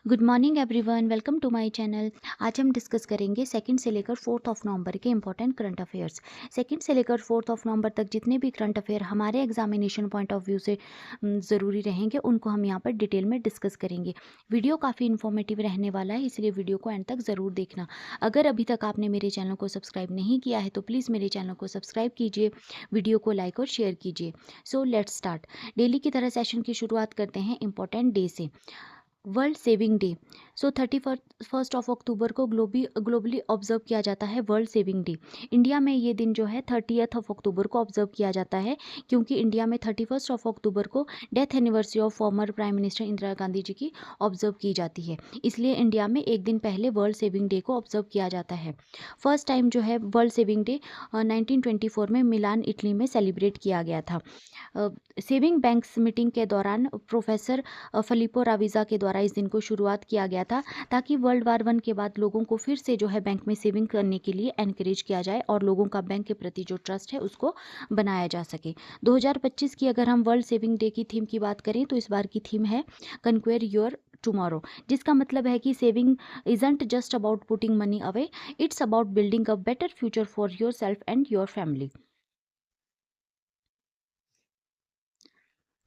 Good morning everyone, welcome to my channel. आज हम discuss करेंगे सेकंड से लेकर 4 नवंबर के इंपॉर्टेंट करंट अफेयर्स। सेकंड से लेकर 4 नवंबर तक जितने भी करंट अफेयर हमारे एग्जामिनेशन पॉइंट ऑफ व्यू से ज़रूरी रहेंगे उनको हम यहाँ पर डिटेल में डिस्कस करेंगे। वीडियो काफ़ी इन्फॉर्मेटिव रहने वाला है, इसलिए वीडियो को एंड तक ज़रूर देखना। अगर अभी तक आपने मेरे चैनल को सब्सक्राइब नहीं किया है तो प्लीज़ मेरे चैनल को सब्सक्राइब कीजिए, वीडियो को लाइक और शेयर कीजिए। So let's start. डेली की तरह सेशन की शुरुआत करते हैं इंपॉर्टेंट डे से। World saving day. So 31 of October को ग्लोबली ऑब्जर्व किया जाता है वर्ल्ड सेविंग डे। इंडिया में ये दिन जो है 30 ऑफ अक्टूबर को ऑब्जर्व किया जाता है, क्योंकि इंडिया में 31 ऑफ अक्टूबर को death anniversary of former prime minister Indira Gandhi ji की ऑब्जर्व की जाती है। इसलिए इंडिया में एक दिन पहले वर्ल्ड सेविंग डे को ऑब्जर्व किया जाता है। फर्स्ट टाइम जो है वर्ल्ड सेविंग डे 1924 में मिलान इटली में सेलिब्रेट किया गया था। सेविंग बैंक्स मीटिंग के दौरान प्रोफेसर फिलिपो राविजा के द्वारा इस दिन को शुरुआत किया गया था, ताकि वर्ल्ड वार 1 के बाद लोगों को फिर से जो है बैंक में सेविंग करने के लिए एनकरेज किया जाए और लोगों का बैंक के प्रति जो ट्रस्ट है उसको बनाया जा सके। 2025 की अगर हम वर्ल्ड सेविंग डे की थीम की बात करें तो इस बार की थीम है कन्क्वेयर योर टुमारो, जिसका मतलब है कि saving isn't just about putting money away, it's about building a better future for yourself and your family.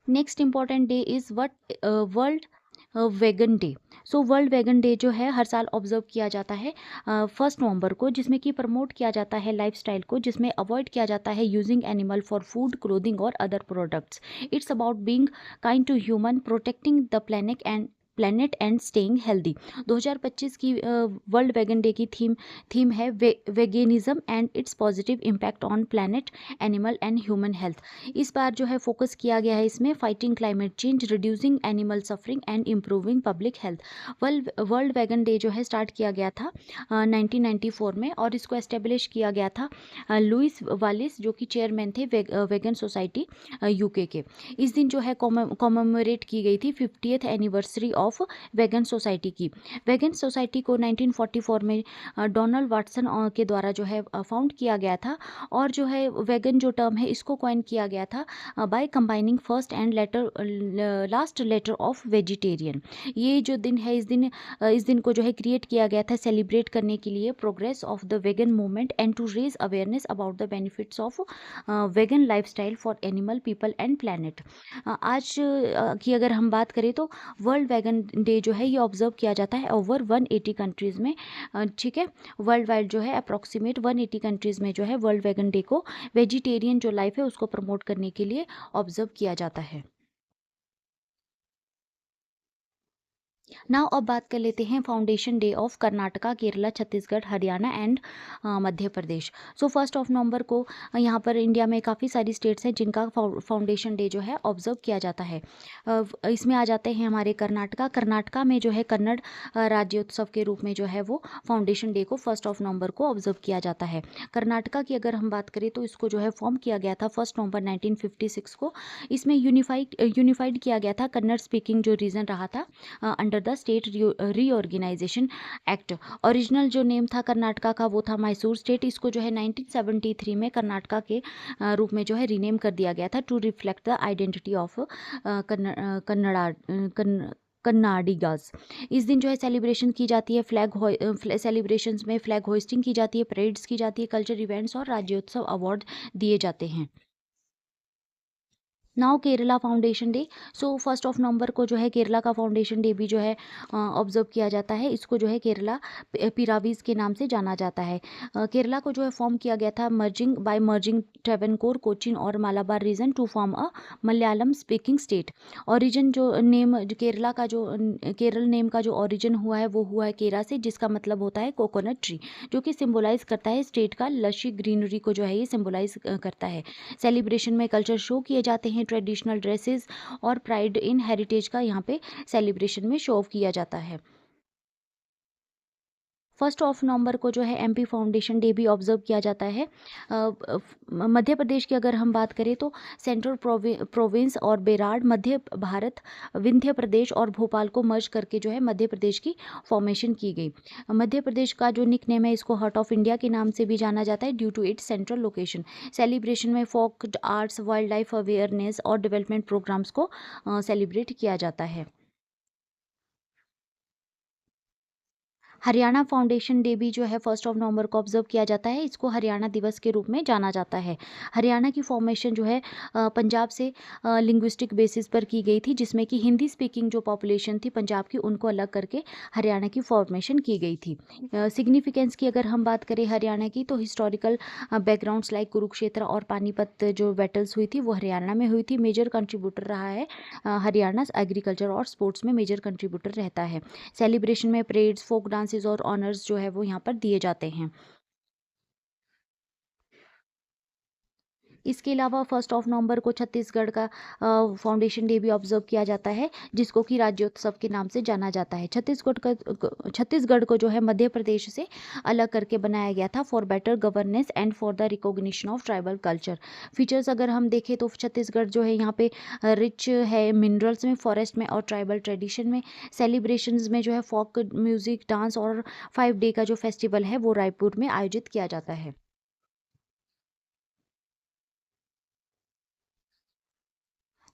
Next important day is World vegan Day. So World vegan day जो है हर साल observe किया जाता है 1 नवंबर को, जिसमें कि प्रमोट किया जाता है लाइफस्टाइल को, जिसमें अवॉइड किया जाता है using animal for food, clothing और other products. It's about being kind to human, protecting the planet and staying healthy. 2025 की वर्ल्ड वेगन डे की थीम है veganism and its positive impact on planet, animal and human health. इस बार जो है focus किया गया है इसमें fighting climate change, reducing animal suffering and improving public health. World vegan day जो है स्टार्ट किया गया था 1994 में, और इसको एस्टेब्लिश किया गया था लुइस वालिस, जो कि चेयरमैन थे वेगन सोसाइटी यूके के। इस दिन जो है कॉमेमोरेट की गई थी 50th anniversary of Vegan Society की। वेगन सोसाइटी को 1944 में डोनाल्ड वाटसन के द्वारा जो है फाउंड किया गया था, और जो है वेगन जो टर्म है इसको कॉइन किया गया था by combining first and last letter of vegetarian. ये जो दिन है इस दिन को जो है क्रिएट किया गया था सेलिब्रेट करने के लिए progress of the vegan movement and to raise awareness about the benefits of vegan lifestyle for animal, people and planet. आज की अगर हम बात करें तो वर्ल्ड वेगन डे जो है ये ऑब्जर्व किया जाता है ओवर 180 कंट्रीज़ में। ठीक है, वर्ल्ड वाइड जो है अप्रॉक्सीमेट 180 कंट्रीज़ में जो है वर्ल्ड वेगन डे को वेजिटेरियन जो लाइफ है उसको प्रमोट करने के लिए ऑब्जर्व किया जाता है। नाउ अब बात कर लेते हैं foundation day of Karnataka, Kerala, Chhattisgarh, Haryana and Madhya Pradesh. So 1 नवंबर को यहाँ पर इंडिया में काफ़ी सारी स्टेट्स हैं जिनका फाउंडेशन डे जो है ऑब्जर्व किया जाता है। इसमें आ जाते हैं हमारे कर्नाटका में जो है कन्नड़ राज्योत्सव के रूप में जो है वो फाउंडेशन डे को 1 नवंबर को ऑब्जर्व किया जाता है। कर्नाटका की अगर हम बात करें तो इसको जो है फॉर्म किया गया था 1 नवंबर 1956 को। इसमें यूनिफाइड किया गया था कन्नड़ स्पीकिंग जो रीजन रहा था under the state reorganisation Act. Original जो नेम था कर्नाटका का वो था मैसूर स्टेट। इसको जो है 1973 में कर्नाटका के रूप में जो है रीनेम कर दिया गया था to reflect the identity of Kannada Kannadigas. इस दिन जो है सेलिब्रेशन की जाती है सेलिब्रेशंस में फ्लैग होइस्टिंग की जाती है, परेड्स की जाती है, कल्चर इवेंट्स और राज्योत्सव अवार्ड दिए जाते हैं। Now Kerala foundation day. So 1 नवंबर को जो है केरला का फाउंडेशन डे भी जो है ऑब्जर्व किया जाता है। इसको जो है केरला पिरावीज के नाम से जाना जाता है। केरला को जो है फॉर्म किया गया था मर्जिंग ट्रेवनकोर, कोचीन और Malabar region to form a Malayalam speaking state. Origin जो नेम केरल नेम का जो ओरिजिन हुआ है वो हुआ है केरा से, जिसका मतलब होता है कोकोनट ट्री, जो कि सिंबलाइज करता है स्टेट का लशी ग्रीनरी को जो है ये सिंबलाइज करता है। सेलिब्रेशन में कल्चर शो किए जाते हैं, ट्रेडिशनल ड्रेसेस और प्राइड इन हेरिटेज का यहाँ पे सेलिब्रेशन में शो ऑफ किया जाता है। 1 नवंबर को जो है एमपी फाउंडेशन डे भी ऑब्जर्व किया जाता है। मध्य प्रदेश की अगर हम बात करें तो सेंट्रल प्रोविंस और बेराड मध्य भारत, विंध्य प्रदेश और भोपाल को मर्ज करके जो है मध्य प्रदेश की फॉर्मेशन की गई। मध्य प्रदेश का जो निक नेम है इसको हार्ट ऑफ इंडिया के नाम से भी जाना जाता है due to its central location. Celebration में folk arts, wildlife awareness और डेवलपमेंट प्रोग्राम्स को सेलिब्रेट किया जाता है। हरियाणा फाउंडेशन डे भी जो है 1 नवंबर को ऑब्जर्व किया जाता है। इसको हरियाणा दिवस के रूप में जाना जाता है। हरियाणा की फॉर्मेशन जो है पंजाब से लिंग्विस्टिक बेसिस पर की गई थी, जिसमें कि हिंदी स्पीकिंग जो पॉपुलेशन थी पंजाब की, उनको अलग करके हरियाणा की फॉर्मेशन की गई थी। सिग्निफिकेंस की अगर हम बात करें हरियाणा की, तो हिस्टोरिकल बैकग्राउंड्स लाइक कुरुक्षेत्र और पानीपत जो बैटल्स हुई थी वो हरियाणा में हुई थी। मेजर कंट्रीब्यूटर रहा है हरियाणा एग्रीकल्चर और स्पोर्ट्स में मेजर कंट्रीब्यूटर रहता है। सेलिब्रेशन में परेड्स, फोक डांसेस और ऑनर्स जो है वो यहाँ पर दिए जाते हैं। इसके अलावा 1 नवंबर को छत्तीसगढ़ का फाउंडेशन डे भी ऑब्जर्व किया जाता है, जिसको कि राज्योत्सव के नाम से जाना जाता है। छत्तीसगढ़ को जो है मध्य प्रदेश से अलग करके बनाया गया था for better governance and for the recognition of tribal culture. Features अगर हम देखें तो छत्तीसगढ़ जो है यहाँ पे रिच है मिनरल्स में, फॉरेस्ट में और ट्राइबल ट्रेडिशन में। सेलिब्रेशंस में जो है फोक म्यूजिक, डांस और 5 डे का जो फेस्टिवल है वो रायपुर में आयोजित किया जाता है।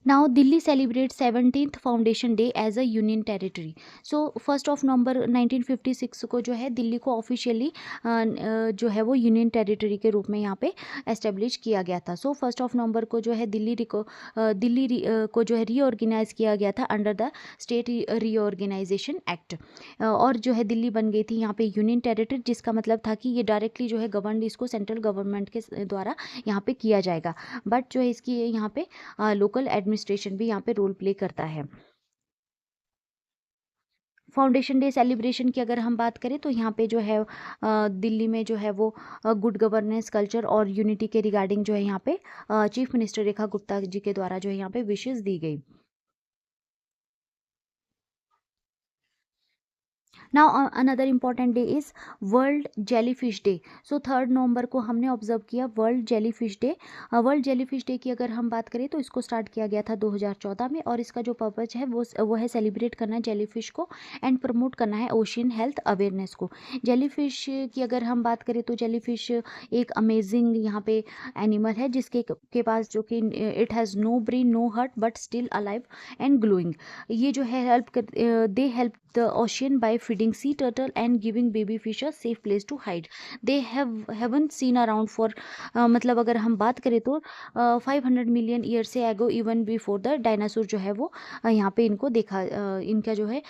Now, Delhi celebrates 17th Foundation Day as a Union Territory. So, 1 November 1956 को जो है दिल्ली को ऑफिशियली जो है वो यूनियन टेरिटरी के रूप में यहाँ पे एस्टेब्लिश किया गया था। सो 1 November को जो है को जो है रीऑर्गेनाइज किया गया था under the state reorganisation act. और जो है दिल्ली बन गई थी यहाँ पे यूनियन टेरिटरी, जिसका मतलब था कि ये डायरेक्टली जो है गवर्न इसको सेंट्रल गवर्नमेंट के द्वारा यहाँ पे किया जाएगा। बट जो है इसकी यहाँ पे लोकल एडमिनिस्ट्रेशन भी यहाँ पे रोल प्ले करता है। फाउंडेशन डे सेलिब्रेशन की अगर हम बात करें तो यहाँ पे जो है दिल्ली में जो है वो गुड गवर्नेंस, कल्चर और यूनिटी के रिगार्डिंग जो है यहाँ पे चीफ मिनिस्टर रेखा गुप्ता जी के द्वारा जो है यहाँ पे विशेष दी गई। Now another important day is world jellyfish day. So 3 नवंबर को हमने ऑब्जर्व किया world jellyfish day. World jellyfish day की अगर हम बात करें तो इसको स्टार्ट किया गया था 2014 में, और इसका जो पर्पज है वो है सेलिब्रेट करना जेलीफिश को एंड प्रमोट करना है ओशियन हेल्थ अवेयरनेस को। जेलीफिश की अगर हम बात करें तो जेलीफिश एक अमेजिंग यहाँ पे एनिमल है, जिसके के पास जो कि it has no brain, no heart, but still alive and glowing. ये जो है they help the ocean by feeding sea turtle and giving baby fish a safe place to hide. They haven't seen around for मतलब अगर हम बात करें तो 500 million year से एगो, इवन बिफोर द डायनासोर जो है वो यहाँ पे इनको देखा इनका जो है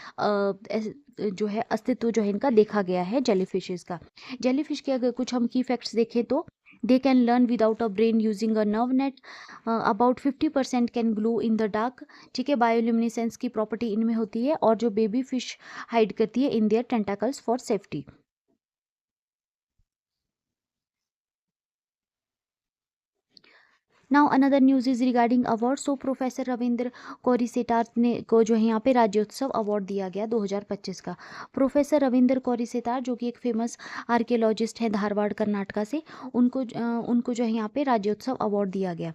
जो है अस्तित्व जो है इनका देखा गया है जेलीफिशेस का। जेलीफिश के अगर कुछ हम की फैक्ट्स देखें तो they can learn without a brain using a nerve net, about 50% can glow in the dark. ठीक है, बायोल्यूमिनेसेंस की प्रॉपर्टी इनमें होती है, और जो बेबी फिश हाइड करती है in their tentacles for safety. Now another news is regarding award. So professor Ravindra Korisettar ने को जो है यहाँ पे राज्योत्सव अवार्ड दिया गया 2025 का। प्रोफेसर रविंद्र कोरिसेटार जो कि एक फेमस आर्कियोलॉजिस्ट हैं धारवाड़ कर्नाटका से, उनको जो है यहाँ पे राज्योत्सव अवार्ड दिया गया।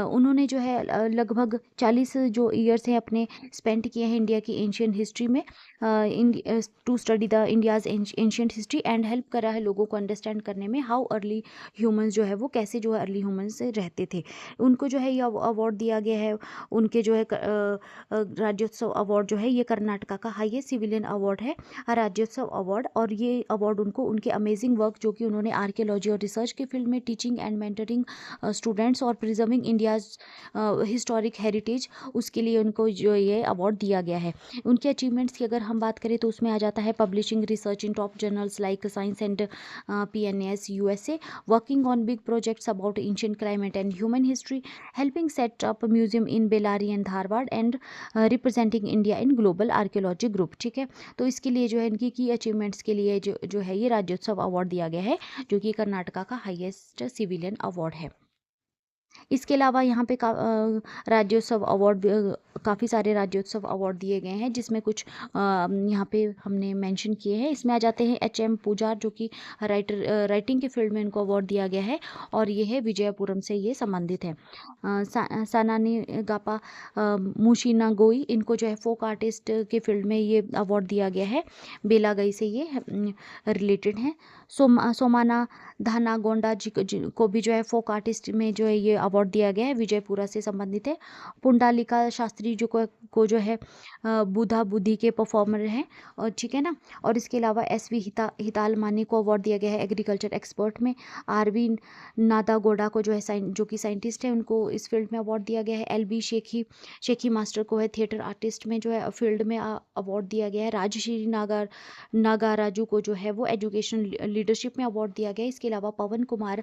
उन्होंने जो है लगभग 40 जो ईयर्स हैं अपने स्पेंड किए हैं इंडिया की एंशियंट हिस्ट्री में, to study the India's ancient history and help करा है लोगों को अंडरस्टैंड करने में हाउ अर्ली ह्यूमंस जो है वो कैसे जो है अर्ली ह्यूमंस से रहते थे। उनको जो है ये अवार्ड दिया गया है। उनके जो है राज्योत्सव अवार्ड जो है ये कर्नाटका का हाईएस्ट सिविलियन अवार्ड है, राज्योत्सव अवार्ड। और ये अवार्ड उनको उनके अमेजिंग वर्क जो कि उन्होंने आर्कियोलॉजी और रिसर्च के फील्ड में टीचिंग एंड मेंटरिंग स्टूडेंट्स और प्रिजर्विंग इंडियाज हिस्टोरिक हेरिटेज, उसके लिए उनको जो ये अवार्ड दिया गया है। उनके अचीवमेंट्स की अगर हम बात करें तो उसमें आ जाता है publishing research in top journals like science and PNAS USA, working on big projects about ancient climate and human history, helping set up a museum in Bellary and Dharwad, and representing India in global archaeology group। ठीक है, तो इसके लिए जो है इनकी की achievements के लिए जो है ये राज्योत्सव अवार्ड दिया गया है, जो कि कर्नाटका का हाईएस्ट सिविलियन अवार्ड है। इसके अलावा यहाँ पे राज्योत्सव अवार्ड काफ़ी सारे राज्योत्सव अवार्ड दिए गए हैं, जिसमें कुछ यहाँ पे हमने मेंशन किए हैं। इसमें आ जाते हैं HM पूजार जो कि राइटिंग के फील्ड में इनको अवार्ड दिया गया है, और ये है विजयपुरम से ये संबंधित है। सानानी गापा मुशीना गोई, इनको जो है फोक आर्टिस्ट के फील्ड में ये अवार्ड दिया गया है, बेलागई से ये रिलेटेड हैं। सोमाना धाना गोंडा जी को भी जो है फोक आर्टिस्ट में जो है ये अवार्ड दिया गया है, विजयपुरा से संबंधित है। पुंडालिका शास्त्री जो को जो है बुधा बुद्धि के परफॉर्मर हैं, और ठीक है ना। और इसके अलावा SV हिताल मानी को अवार्ड दिया गया है एग्रीकल्चर एक्सपर्ट में। RV नादागोडा को जो है जो कि साइंटिस्ट है, उनको इस फील्ड में अवार्ड दिया गया है। LB शेखी मास्टर को है थिएटर आर्टिस्ट में जो है फील्ड में अवार्ड दिया गया है। राजश्री नागाराजू को जो है वो एजुकेशन लीडरशिप में अवार्ड दिया गया है। इसके अलावा पवन कुमार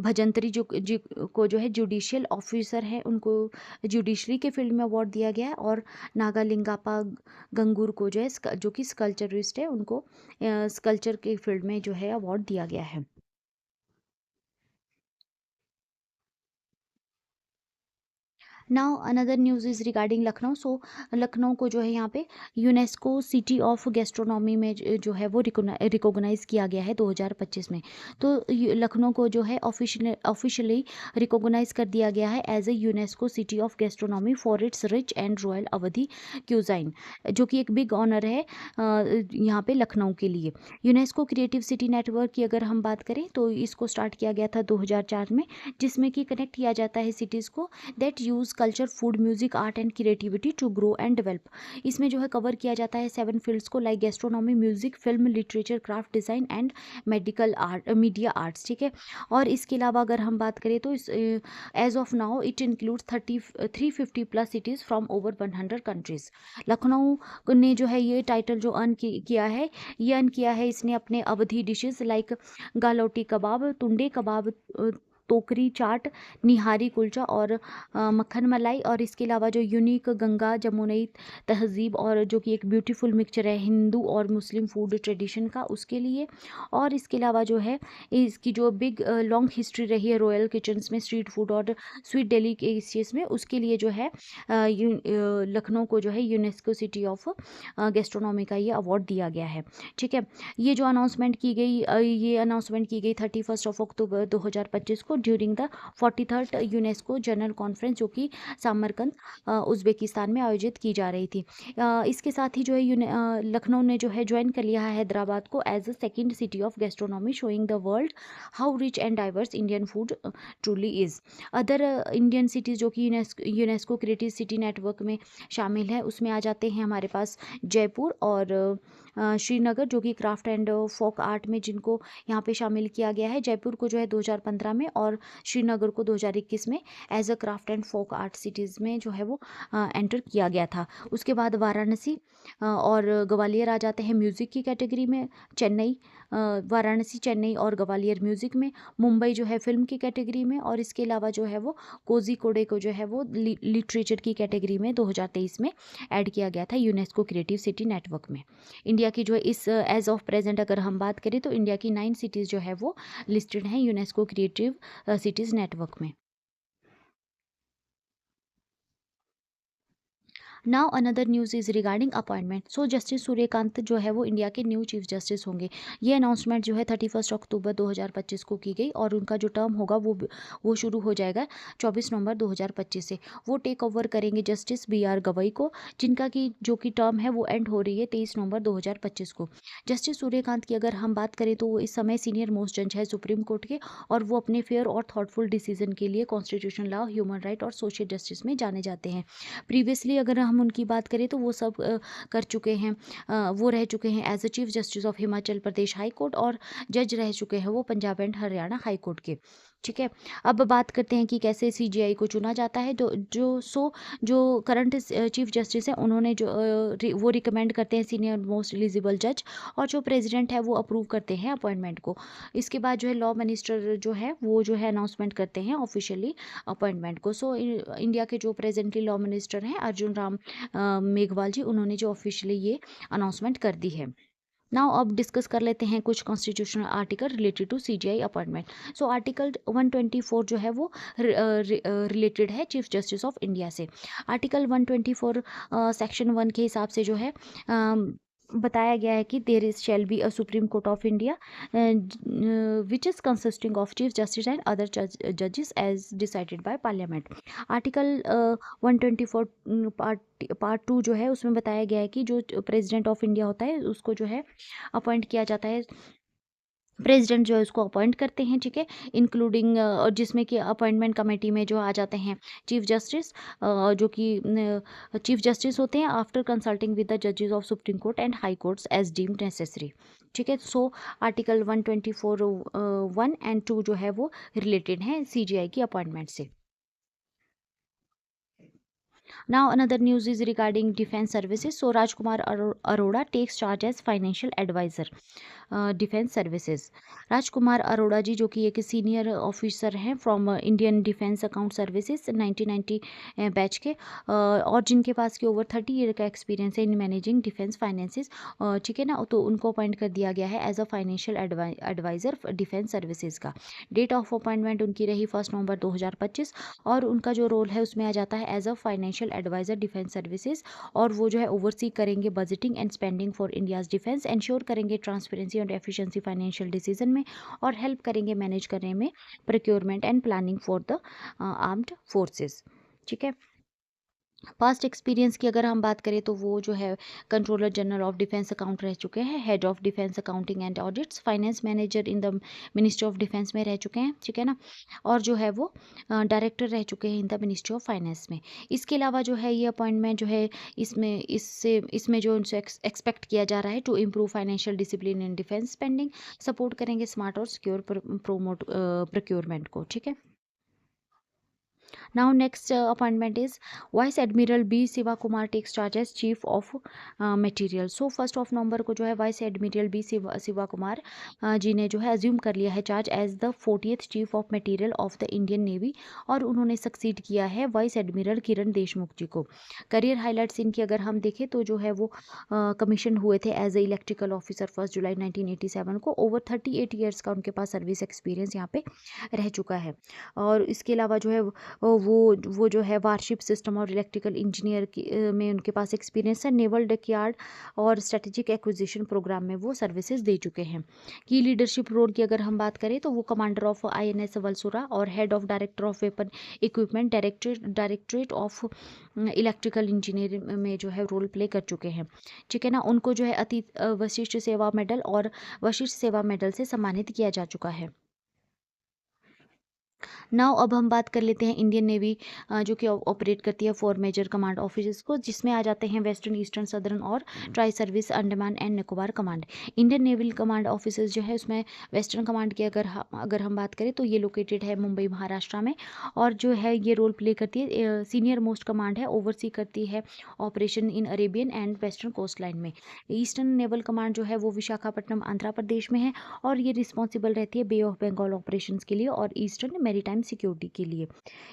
भजंत्री को जो है जुडिशियल ऑफिसर है, उनको जुडिशरी के फील्ड में अवार्ड दिया गया है। और नागालिंगापा गंगूर को जो है जो कि स्कल्चरिस्ट है, उनको स्कल्चर के फील्ड में जो है अवार्ड दिया गया है। Now another news is regarding Lucknow. So Lucknow को जो है यहाँ पे यूनेस्को सिटी ऑफ गैस्ट्रोनॉमी में जो है वो रिकॉग्नाइज़ किया गया है 2025 में। तो लखनऊ को जो है ऑफिशियली रिकॉग्नाइज़ कर दिया गया है as a UNESCO city of gastronomy for its rich and royal Awadhi cuisine, जो कि एक बिग ऑनर है यहाँ पे लखनऊ के लिए। यूनेस्को क्रिएटिव सिटी नेटवर्क की अगर हम बात करें तो इसको स्टार्ट किया गया था 2004 में, जिसमें कि कनेक्ट किया जाता है सिटीज़ को that use culture, food, music, art and creativity to grow and develop. इसमें जो है कवर किया जाता है 7 फील्ड्स को, like gastronomy, music, film, literature, craft, design and medical art, media arts, ठीक है। और इसके अलावा अगर हम बात करें तो इस as of now it includes 350 plus cities from over 100 countries. Lucknow ने जो है ये टाइटल जो अर्न किया है, ये अर्न किया है इसने अपने अवधि डिशेस लाइक गालौटी कबाब, टुंडे कबाब, टोकरी चाट, निहारी कुलचा और मक्खन मलाई। और इसके अलावा जो यूनिक गंगा जमुनई तहजीब और जो कि एक ब्यूटीफुल मिक्सचर है हिंदू और मुस्लिम फूड ट्रेडिशन का, उसके लिए। और इसके अलावा जो है इसकी जो बिग लॉन्ग हिस्ट्री रही है रॉयल किचन्स में, स्ट्रीट फूड और स्वीट डेलिकेसीज में, उसके लिए जो है लखनऊ को जो है यूनेस्को सिटी ऑफ गैस्ट्रोनॉमी का ये अवार्ड दिया गया है, ठीक है। ये जो अनाउंसमेंट की गई ये अनाउंसमेंट की गई 31 अक्टूबर 2025 को during the 43rd UNESCO general conference, जो कि सामरकंद उज़्बेकिस्तान में आयोजित की जा रही थी। इसके साथ ही जो है लखनऊ ने जो है ज्वाइन कर लिया है हैदराबाद को as a second city of gastronomy, showing the world how rich and diverse Indian food truly is. Other Indian cities जो कि यूनेस्को क्रिएटिव सिटी नेटवर्क में शामिल है, उसमें आ जाते हैं हमारे पास जयपुर और श्रीनगर, जो कि क्राफ्ट एंड फोक आर्ट में जिनको यहाँ पे शामिल किया गया है। जयपुर को जो है 2015 में और श्रीनगर को 2021 में as a craft and folk art cities में जो है वो एंटर किया गया था। उसके बाद वाराणसी और ग्वालियर आ जाते हैं म्यूज़िक की कैटेगरी में। चेन्नई, वाराणसी, चेन्नई और ग्वालियर म्यूज़िक में। मुंबई जो है फिल्म की कैटेगरी में। और इसके अलावा जो है वो कोझिकोडे को जो है वो लिटरेचर की कैटेगरी में 2023 में ऐड किया गया था यूनेस्को क्रिएटिव सिटी नेटवर्क में। इंडिया की जो है इस एज ऑफ प्रेजेंट अगर हम बात करें तो इंडिया की 9 सिटीज़ जो है वो लिस्टेड हैं यूनेस्को क्रिएटिव सिटीज़ नेटवर्क में। Now another news is regarding appointment. So justice Suryakant जो है वो इंडिया के न्यू चीफ जस्टिस होंगे। ये अनाउंसमेंट जो है 31 अक्टूबर 2025 को की गई और उनका जो टर्म होगा वो शुरू हो जाएगा 24 नवंबर 2025 से। वो टेक ओवर करेंगे जस्टिस BR गवई को, जिनका की जो कि टर्म है वो एंड हो रही है 23 नवंबर 2025 को। जस्टिस सूर्यकांत की अगर हम बात करें तो वो इस समय सीनियर मोस्ट जज है सुप्रीम कोर्ट के, और वो अपने फेयर और थॉटफुल डिसीजन के लिए कॉन्स्टिट्यूशन लॉ, ह्यूमन राइट और सोशल जस्टिस में जाने जाते हैं। प्रीवियसली अगर हम उनकी बात करें तो वो सब कर चुके हैं। वो रह चुके हैं as a chief justice of Himachal Pradesh high court, और जज रह चुके हैं वो Punjab and Haryana high court के, ठीक है। अब बात करते हैं कि कैसे CJI को चुना जाता है। तो जो करंट चीफ जस्टिस हैं उन्होंने वो रिकमेंड करते हैं सीनियर मोस्ट एलिजिबल जज, और जो प्रेसिडेंट है वो अप्रूव करते हैं अपॉइंटमेंट को। इसके बाद जो है लॉ मिनिस्टर जो है वो जो है अनाउंसमेंट करते हैं ऑफिशियली अपॉइंटमेंट को। सो इंडिया के जो प्रेजेंटली लॉ मिनिस्टर हैं अर्जुन राम मेघवाल जी, उन्होंने जो ऑफिशियली ये अनाउंसमेंट कर दी है। नाउ अब डिस्कस कर लेते हैं कुछ constitutional article related to CJI appointment. So article 124 जो है वो रिलेटेड है चीफ जस्टिस ऑफ इंडिया से। आर्टिकल 124 सेक्शन 1 के हिसाब से जो है बताया गया है कि there is shall be a supreme court of India which is consisting of chief justice and other जजेस as decided by parliament. Article 124 पार्ट 2 जो है उसमें बताया गया है कि जो प्रेसिडेंट ऑफ इंडिया होता है उसको जो है अपॉइंट किया जाता है प्रेसिडेंट जो है उसको अपॉइंट करते हैं, ठीक है, इंक्लूडिंग और जिसमें कि अपॉइंटमेंट कमेटी में जो आ जाते हैं चीफ जस्टिस, जो कि चीफ जस्टिस होते हैं आफ्टर कंसल्टिंग विद द जजेस of supreme court and high courts as deemed necessary. ठीक है, सो आर्टिकल 124 1 एंड 2 जो है वो रिलेटेड हैं सीजीआई की अपॉइंटमेंट से। Now another news is regarding defense services. So Rajkumar Arora takes charge as financial advisor defence services. Rajkumar Arora ji जो कि एक सीनियर ऑफिसर हैं from Indian defence account services 1990 batch के, और जिनके पास की ओवर 30 ईयर का एक्सपीरियंस है इन मैनेजिंग डिफेंस फाइनेंसेस, ठीक है ना, तो उनको अपॉइंट कर दिया गया है as a financial advisor defence services का। डेट ऑफ अपॉइंटमेंट उनकी रही 1 नवंबर 2025, और उनका जो रोल है उसमें आ जाता है as a financial advisor defence services, और वो जो है ओवरसी करेंगे budgeting and spending for India's defence, ensure करेंगे ट्रांसपेरेंसी और एफिशिएंसी फाइनेंशियल डिसीजन में, और हेल्प करेंगे मैनेज करने में procurement and planning for the armed forces. ठीक है, पास्ट एक्सपीरियंस की अगर हम बात करें तो वो जो है controller general of defence account रह चुके हैं, head of defence accounting and audits, finance manager in the ministry of defence में रह चुके हैं, ठीक है ना, और जो है वो डायरेक्टर रह चुके हैं in the ministry of finance में। इसके अलावा जो है ये अपॉइंटमेंट जो है इसमें जो उनसे एक्सपेक्ट किया जा रहा है to improve financial discipline in defence spending, support करेंगे स्मार्ट और सिक्योर प्रोमोट प्रोक्योरमेंट को। ठीक है, now next appointment is Vice Admiral B Siva Kumar takes charge as Chief of Material. So 1 नवंबर को जो है Vice Admiral B Siva Kumar जी ने जो है अज्यूम कर लिया है charge as the 40th chief of material of the Indian navy, और उन्होंने सक्सीड किया है वाइस एडमिरल किरण देशमुख जी को। करियर हाईलाइट्स इनकी अगर हम देखें तो जो है वो कमीशन हुए थे एज ए इलेक्ट्रिकल ऑफिसर 1 जुलाई 1987 को। ओवर 38 ईयर्स का उनके पास सर्विस एक्सपीरियंस यहाँ पे रह चुका है, और इसके अलावा जो है वो जो है वारशिप सिस्टम और इलेक्ट्रिकल इंजीनियर की में उनके पास एक्सपीरियंस है। नेवल डकयार्ड और स्ट्रेटेजिक एक्विजिशन प्रोग्राम में वो सर्विसेज दे चुके हैं। की लीडरशिप रोल की अगर हम बात करें तो वो कमांडर ऑफ INS वलसुरा और head of director of weapon equipment directorate of electrical engineering में जो है रोल प्ले कर चुके हैं। ठीक है ना, उनको जो है वशिष्ठ सेवा मेडल और वशिष्ठ सेवा मेडल से सम्मानित किया जा चुका है। नाउ अब हम बात कर लेते हैं इंडियन नेवी जो कि ऑपरेट करती है 4 मेजर कमांड ऑफिस को, जिसमें आ जाते हैं वेस्टर्न, ईस्टर्न, सदर्न और tri service, Andaman and Nicobar command. Indian naval command office जो है उसमें वेस्टर्न कमांड की अगर हम बात करें तो ये लोकेटेड है मुंबई महाराष्ट्र में, और जो है ये रोल प्ले करती है सीनियर मोस्ट कमांड है, ओवरसी करती है operation in Arabian and western coast line में। ईस्टर्न नेवल कमांड जो है वो विशाखापट्टनम आंध्र प्रदेश में है, और ये रिस्पॉन्सिबल रहती है बे ऑफ बंगाल ऑपरेशन के लिए और ईस्टर्न मैरीटाइम सिक्योरिटी के लिए।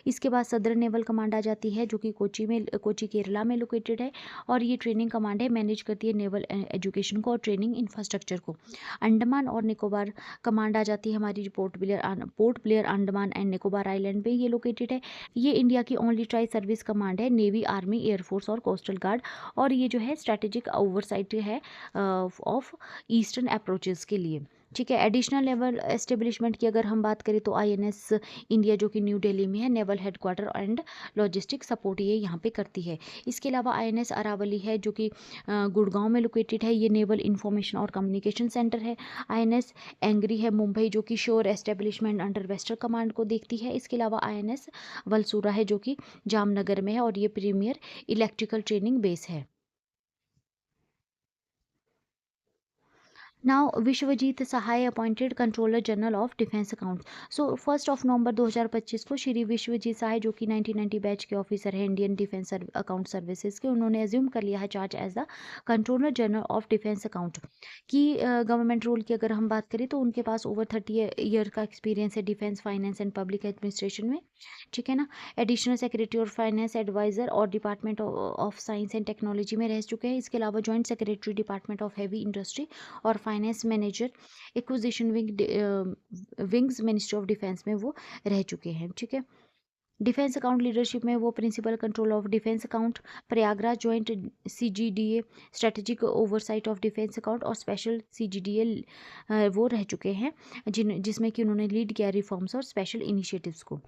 इसके बाद सदर्न नेवल कमांड आ जाती है जो कि कोची केरला में लोकेटेड है, और ये ट्रेनिंग कमांड है, मैनेज करती है नेवल एजुकेशन को और ट्रेनिंग इंफ्रास्ट्रक्चर को। अंडमान और निकोबार कमांड आ जाती है हमारी port Blair Andaman and Nicobar island पे ये लोकेटेड है। ये इंडिया की ओनली ट्राई सर्विस कमांड है नेवी, आर्मी, एयरफोर्स और कोस्टल गार्ड, और ये जो है स्ट्रैटेजिक ओवरसाइट है ऑफ ईस्टर्न अप्रोचेस के लिए। ठीक है, एडिशनल लेवल एस्टेब्लिशमेंट की अगर हम बात करें तो INS इंडिया जो कि न्यू दिल्ली में है, naval headquarter and logistic support ये यहाँ पे करती है। इसके अलावा INS अरावली है जो कि गुड़गांव में लोकेटेड है, ये नेवल इंफॉर्मेशन और कम्युनिकेशन सेंटर है। INS एंग्री है मुंबई जो कि शोर एस्टेब्लिशमेंट अंडर वेस्टर्न कमांड को देखती है। इसके अलावा INS वलसूरा है जो कि जामनगर में है, और ये प्रीमियर इलेक्ट्रिकल ट्रेनिंग बेस है। Now Vishwajit Sahay appointed controller general of defence account. So 1 नवंबर 2025 को श्री विश्वजीत सहाय जो कि 1990 बैच के ऑफिसर है इंडियन डिफेंस अकाउंट सर्विसेज के, उन्होंने एज्यूम कर लिया है charge as the controller general of defence account की। गवर्नमेंट रोल की अगर हम बात करें तो उनके पास ओवर 30 ईयर का एक्सपीरियंस है defence finance and public administration में। ठीक है ना, एडिशनल सेक्रेटरी और फाइनेंस एडवाइजर और department of science and technology में रह चुके हैं। इसके अलावा joint secretary department of heavy industry और finance manager acquisition wings ministry of defence में वो रह चुके हैं। ठीक है, डिफेंस अकाउंट लीडरशिप में वो principal control of defence account, Prayagraj joint CGDA strategic oversight of defence account और स्पेशल CGDA वो रह चुके हैं, जिसमें कि उन्होंने लीड किया रिफॉर्म्स और स्पेशल इनिशिएटिव्स को।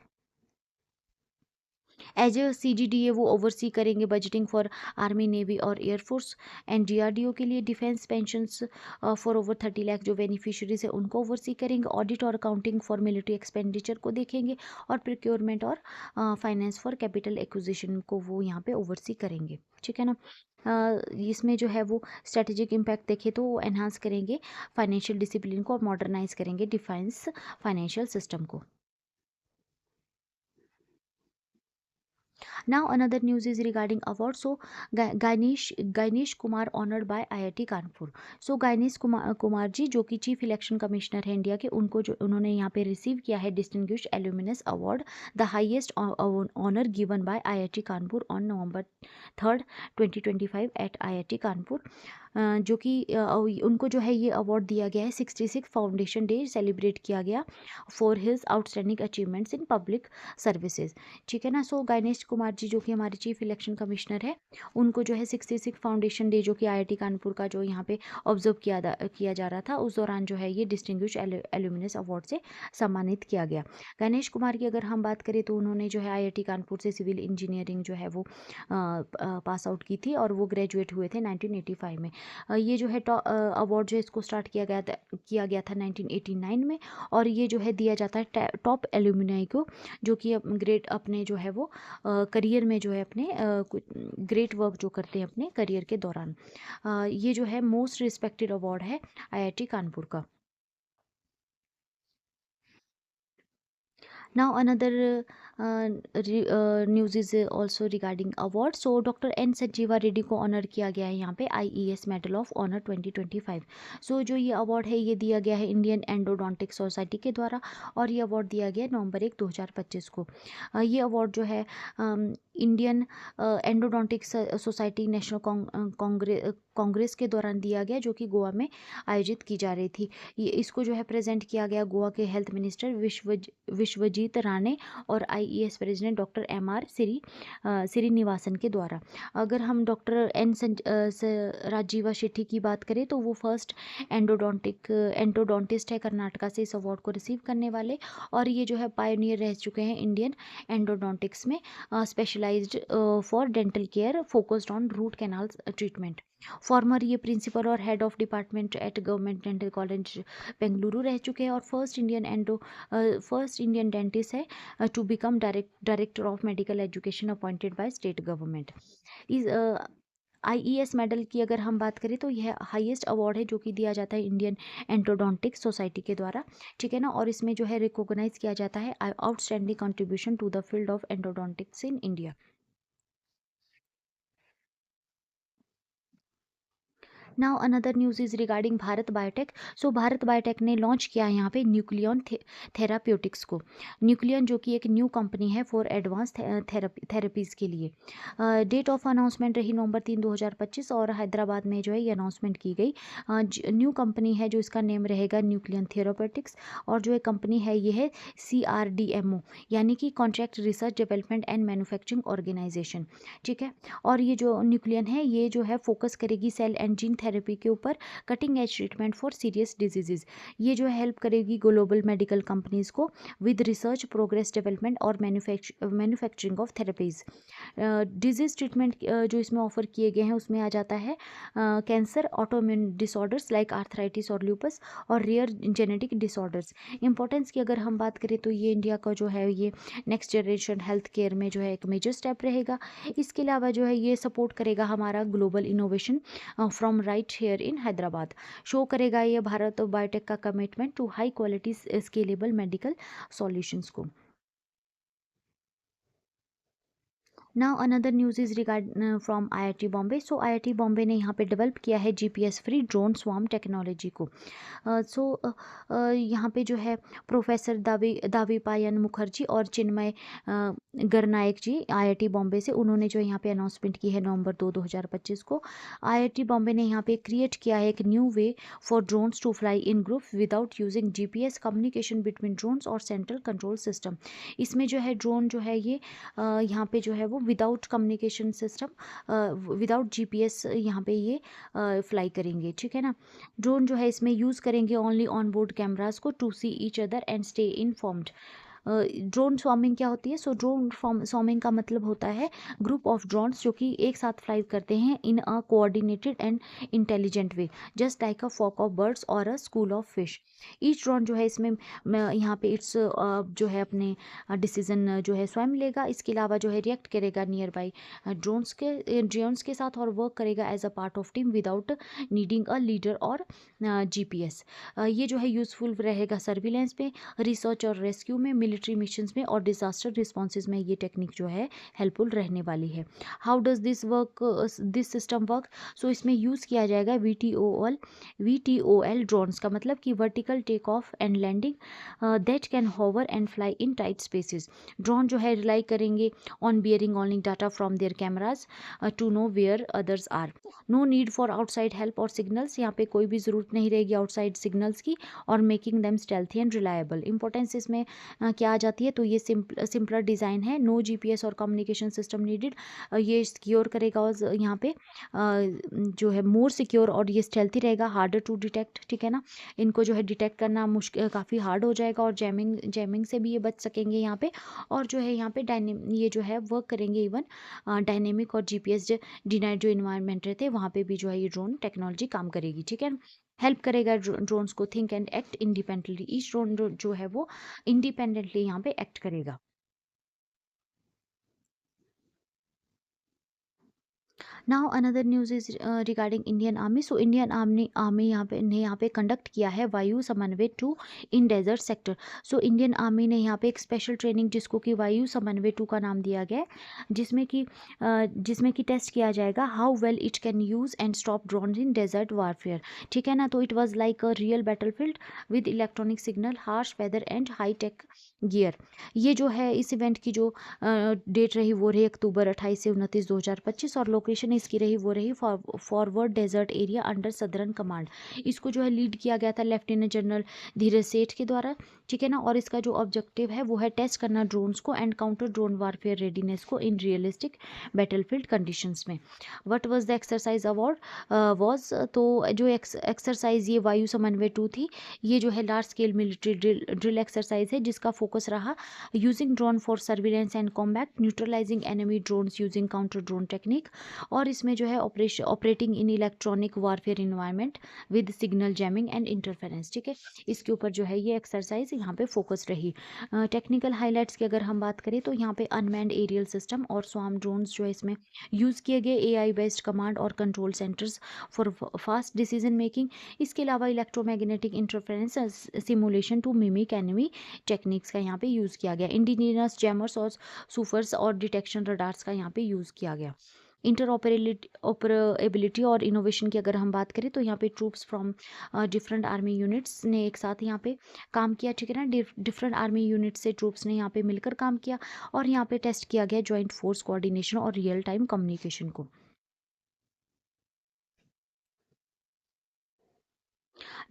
एज ए CGDA वो ओवरसी करेंगे बजटिंग फॉर आर्मी, नेवी और एयरफोर्स एंड DRDO के लिए defence pensions for over 30 lakh जो बेनिफिशरीज है उनको ओवरसी करेंगे। ऑडिट और अकाउंटिंग फॉर मिलिट्री एक्सपेंडिचर को देखेंगे और प्रोक्योरमेंट और फाइनेंस फॉर कैपिटल एक्विजिशन को वो यहाँ पे ओवरसी करेंगे। ठीक है ना। इसमें जो है वो स्ट्रेटेजिक इम्पैक्ट देखें तो वो एनहांस करेंगे फाइनेंशियल डिसिप्लिन को और मॉडर्नाइज करेंगे डिफेंस फाइनेंशियल सिस्टम को। Now another news is regarding award. So Ganesh Kumar honored by IIT Kanpur. So Ganesh Kumar जी जो कि चीफ इलेक्शन कमिश्नर है इंडिया के, उनको जो उन्होंने यहाँ पे रिसीव किया है distinguished alumnus award, the highest honour given by IIT Kanpur on November 3rd 2025 at IIT Kanpur. जो कि उनको जो है ये अवार्ड दिया गया है 66 फाउंडेशन डे सेलिब्रेट किया गया for his outstanding achievements in public services. ठीक है ना। सो गणेश कुमार जी जो कि हमारे चीफ इलेक्शन कमिश्नर है, उनको जो है 66 फाउंडेशन डे जो कि IIT कानपुर का जो यहाँ पे ऑब्जर्व किया जा रहा था, उस दौरान जो है ये डिस्टिंग्विश एल्यूमिनस अवार्ड से सम्मानित किया गया। गणेश कुमार की अगर हम बात करें तो उन्होंने जो है IIT कानपुर से सिविल इंजीनियरिंग जो है वो पास आउट की थी और वो ग्रेजुएट हुए थे 1985 में। ये जो है अवार्ड जो है इसको स्टार्ट किया गया था 1989 में, और ये जो है दिया जाता है टॉप एल्यूमिनाई को जो कि ग्रेट अपने जो है वो करियर में जो है अपने ग्रेट वर्क जो करते हैं अपने करियर के दौरान। ये जो है मोस्ट रिस्पेक्टेड अवार्ड है IIT कानपुर का। Now another news is also regarding award. So doctor N Sanjeeva Reddy को ऑनर किया गया है यहाँ पे IES medal of honour 2025। So जो ये अवार्ड है ये दिया गया है इंडियन एंडोडोंटिक सोसाइटी के द्वारा, और ये अवार्ड दिया गया नवंबर 1 2025 को। ये अवार्ड जो है Indian endodontic society national Congress के दौरान दिया गया जो कि गोवा में आयोजित की जा रही थी। ये इसको जो है प्रेजेंट किया गया गोवा के हेल्थ मिनिस्टर विश्वजीत राणे और IES president doctor MR Srinivasan के द्वारा। अगर हम डॉक्टर राजीवा शेट्टी की बात करें तो वो फर्स्ट एंडोडोंटिस्ट है कर्नाटका से इस अवार्ड को रिसीव करने वाले, और ये जो है पायोनियर रह चुके हैं इंडियन एंडोडोंटिक्स में, specialised for dental care focused on root canal treatment. Former ये प्रिंसिपल और head of department at government dental college Bengaluru रह चुके हैं, और फर्स्ट इंडियन डेंटिस्ट है to become director of medical education appointed by state government. इस IES medal की अगर हम बात करें तो यह हाईएस्ट अवार्ड है जो कि दिया जाता है इंडियन एंटोडोंटिक सोसाइटी के द्वारा। ठीक है ना। और इसमें जो है रिकॉग्नाइज किया जाता है outstanding contribution to the field of endodontics in India. Now another news is regarding Bharat Biotech. So Bharat Biotech ने लॉन्च किया है यहाँ पे न्यूक्लियन थेराप्यूटिक्स को। न्यूक्लियन जो कि एक न्यू कंपनी है फॉर एडवांस थेरेपीज़ के लिए। डेट ऑफ अनाउंसमेंट रही नवंबर 3 2025, और हैदराबाद में जो है ये अनाउंसमेंट की गई। न्यू कंपनी है जो इसका नेम रहेगा न्यूक्लियन थेराप्यूटिक्स, और जो एक कंपनी है ये है CRDMO यानी कि contract research development and manufacturing organisation. ठीक है। और ये जो न्यूक्लियन है ये जो है फोकस करेगी सेल एंड जीन थेरेपी के ऊपर, cutting edge treatment for serious diseases. ये जो हेल्प करेगी ग्लोबल मेडिकल कंपनीज को विद रिसर्च प्रोग्रेस डेवलपमेंट और manufacturing of therapies. Disease treatment जो इसमें ऑफर किए गए हैं उसमें आ जाता है cancer, autoimmune disorders like arthritis और ल्यूपस, और रेयर जेनेटिक डिसऑर्डर्स। इंपॉर्टेंस की अगर हम बात करें तो ये इंडिया का जो है ये नेक्स्ट जनरेशन हेल्थ केयर में जो है एक मेजर स्टेप रहेगा। इसके अलावा जो है ये सपोर्ट करेगा हमारा global innovation from right here in Hyderabad. Show करेगा ये भारत बायोटेक का commitment to high quality scalable medical solutions को। Now another news is regard from IIT Bombay. सो IIT बॉम्बे ने यहाँ पे डेवलप किया है GPS free drone swarm technology को। यहाँ पे जो है प्रोफेसर दावीपायन मुखर्जी और चिन्मय गरनायक जी IIT बॉम्बे से, उन्होंने जो यहाँ पे अनाउंसमेंट की है नवंबर 2 2025 को। IIT बॉम्बे ने यहाँ पे क्रिएट किया है एक new way for drones to fly in group without using GPS communication between drones और सेंट्रल कंट्रोल सिस्टम। इसमें जो है ड्रोन जो है ये यहाँ पे जो है वो without communication system, without GPS यहाँ पे ये फ्लाई करेंगे। ठीक है ना। ड्रोन जो है इसमें यूज़ करेंगे ओनली ऑन बोर्ड कैमरास को to see each other and stay informed. Drone swarming क्या होती है? सो ड्रोन स्वॉर्मिंग का मतलब होता है ग्रुप ऑफ ड्रोन्स जो कि एक साथ फ्लाई करते हैं in a coordinated and intelligent way, just like a flock of birds और a school of fish. Each drone जो है इसमें यहाँ पे इट्स जो है अपने डिसीजन जो है स्वयं लेगा। इसके अलावा जो है रिएक्ट करेगा नियर बाई ड्रोन्स के साथ और वर्क करेगा as a part of team without needing a leader और जीपीएस। ये जो है यूज़फुल रहेगा सर्विलेंस में, रिसर्च और रेस्क्यू में, मिलिट्री मिशंस में और डिजास्टर रिस्पॉन्सेज में ये टेक्निक जो है हेल्पफुल रहने वाली है। How does this system work? So इसमें यूज़ किया जाएगा वीटीओएल ड्रोन्स का मतलब कि vertical take off and landing that can hover and fly in tight spaces. Drone जो है रिलाई करेंगे on bearing only data from their cameras to know where others are. No need for outside help और signals, यहाँ पे कोई भी ज़रूरत नहीं रहेगी आउटसाइड सिग्नल्स की, और making them stealthy and reliable. Importance इसमें क्या आ जाती है? तो ये सिंपलर डिज़ाइन है, नो जीपीएस और कम्युनिकेशन सिस्टम नीडेड। ये सिक्योर करेगा और यहाँ पे जो है मोर सिक्योर और ये स्टेल्थी रहेगा, हार्डर टू डिटेक्ट, ठीक है ना। इनको जो है डिटेक्ट करना मुश्किल काफ़ी हार्ड हो जाएगा और जैमिंग से भी ये बच सकेंगे यहाँ पे। और जो है यहाँ पे ये जो है वर्क करेंगे इवन डायनेमिक और जीपीएस डिनाइड जो इन्वायरमेंट रहते हैं वहाँ पे भी जो है ये ड्रोन टेक्नोलॉजी काम करेगी, ठीक है। हेल्प करेगा ड्रोन्स को think and act independently. Each drone जो है वो इंडिपेंडेंटली यहाँ पे एक्ट करेगा। Now another news is regarding Indian army. So Indian army यहाँ पे कंडक्ट किया है Vayu Samanvay 2 in desert sector. So Indian army ने यहाँ पे एक स्पेशल ट्रेनिंग जिसको कि वायु समन्वय 2 का नाम दिया गया है, जिसमें कि टेस्ट किया जाएगा how well it can use and stop drone in desert warfare, ठीक है ना। तो it was like a real battlefield with electronic signal, harsh weather and high tech gear. ये जो है इस इवेंट की जो डेट रही वो रही अक्टूबर 28 से 29 2025 और लोकेशन इसकी रही वो रही forward desert area under southern command. इसको जो है लीड किया गया था लेफ्टिनेंट जनरल धीरज सेठ के द्वारा, ठीक है ना। और इसका जो ऑब्जेक्टिव है वो है टेस्ट करना ड्रोन्स को and counter drone warfare readiness को इन रियलिस्टिक बैटलफील्ड कंडीशंस में। What was the exercise award was, तो जो एक्सरसाइज ये वायु समन्वय 2 थी, ये जो है large scale military drill exercise है जिसका फोकस रहा using drone for surveillance and combat, neutralising enemy drones using counter drone technique. और इसमें जो है operating in electronic warfare environment with signal jamming and interference, ठीक है। इसके ऊपर जो है ये एक्सरसाइज यहाँ पे फोकस रही। टेक्निकल हाईलाइट्स की अगर हम बात करें तो यहाँ पे अनमैन्ड एरियल सिस्टम और स्वार्म ड्रोन्स जो है इसमें यूज़ किए गए, एआई बेस्ड कमांड और control centres for fast decision making. इसके अलावा electromagnetic interference simulation to mimic enemy techniques का यहाँ पे यूज़ किया गया। इंडिजिनस जैमर्स और सूफर्स और डिटेक्शन रडार्स का यहाँ पे यूज़ किया गया। इंटरऑपरेबिलिटी और इनोवेशन की अगर हम बात करें तो यहाँ पे troops from different army units ने एक साथ यहाँ पे काम किया, ठीक है ना। डिफरेंट आर्मी यूनिट से ट्रूप्स ने यहाँ पे मिलकर काम किया और यहाँ पे टेस्ट किया गया जॉइंट फोर्स कोऑर्डिनेशन और रियल टाइम कम्युनिकेशन को।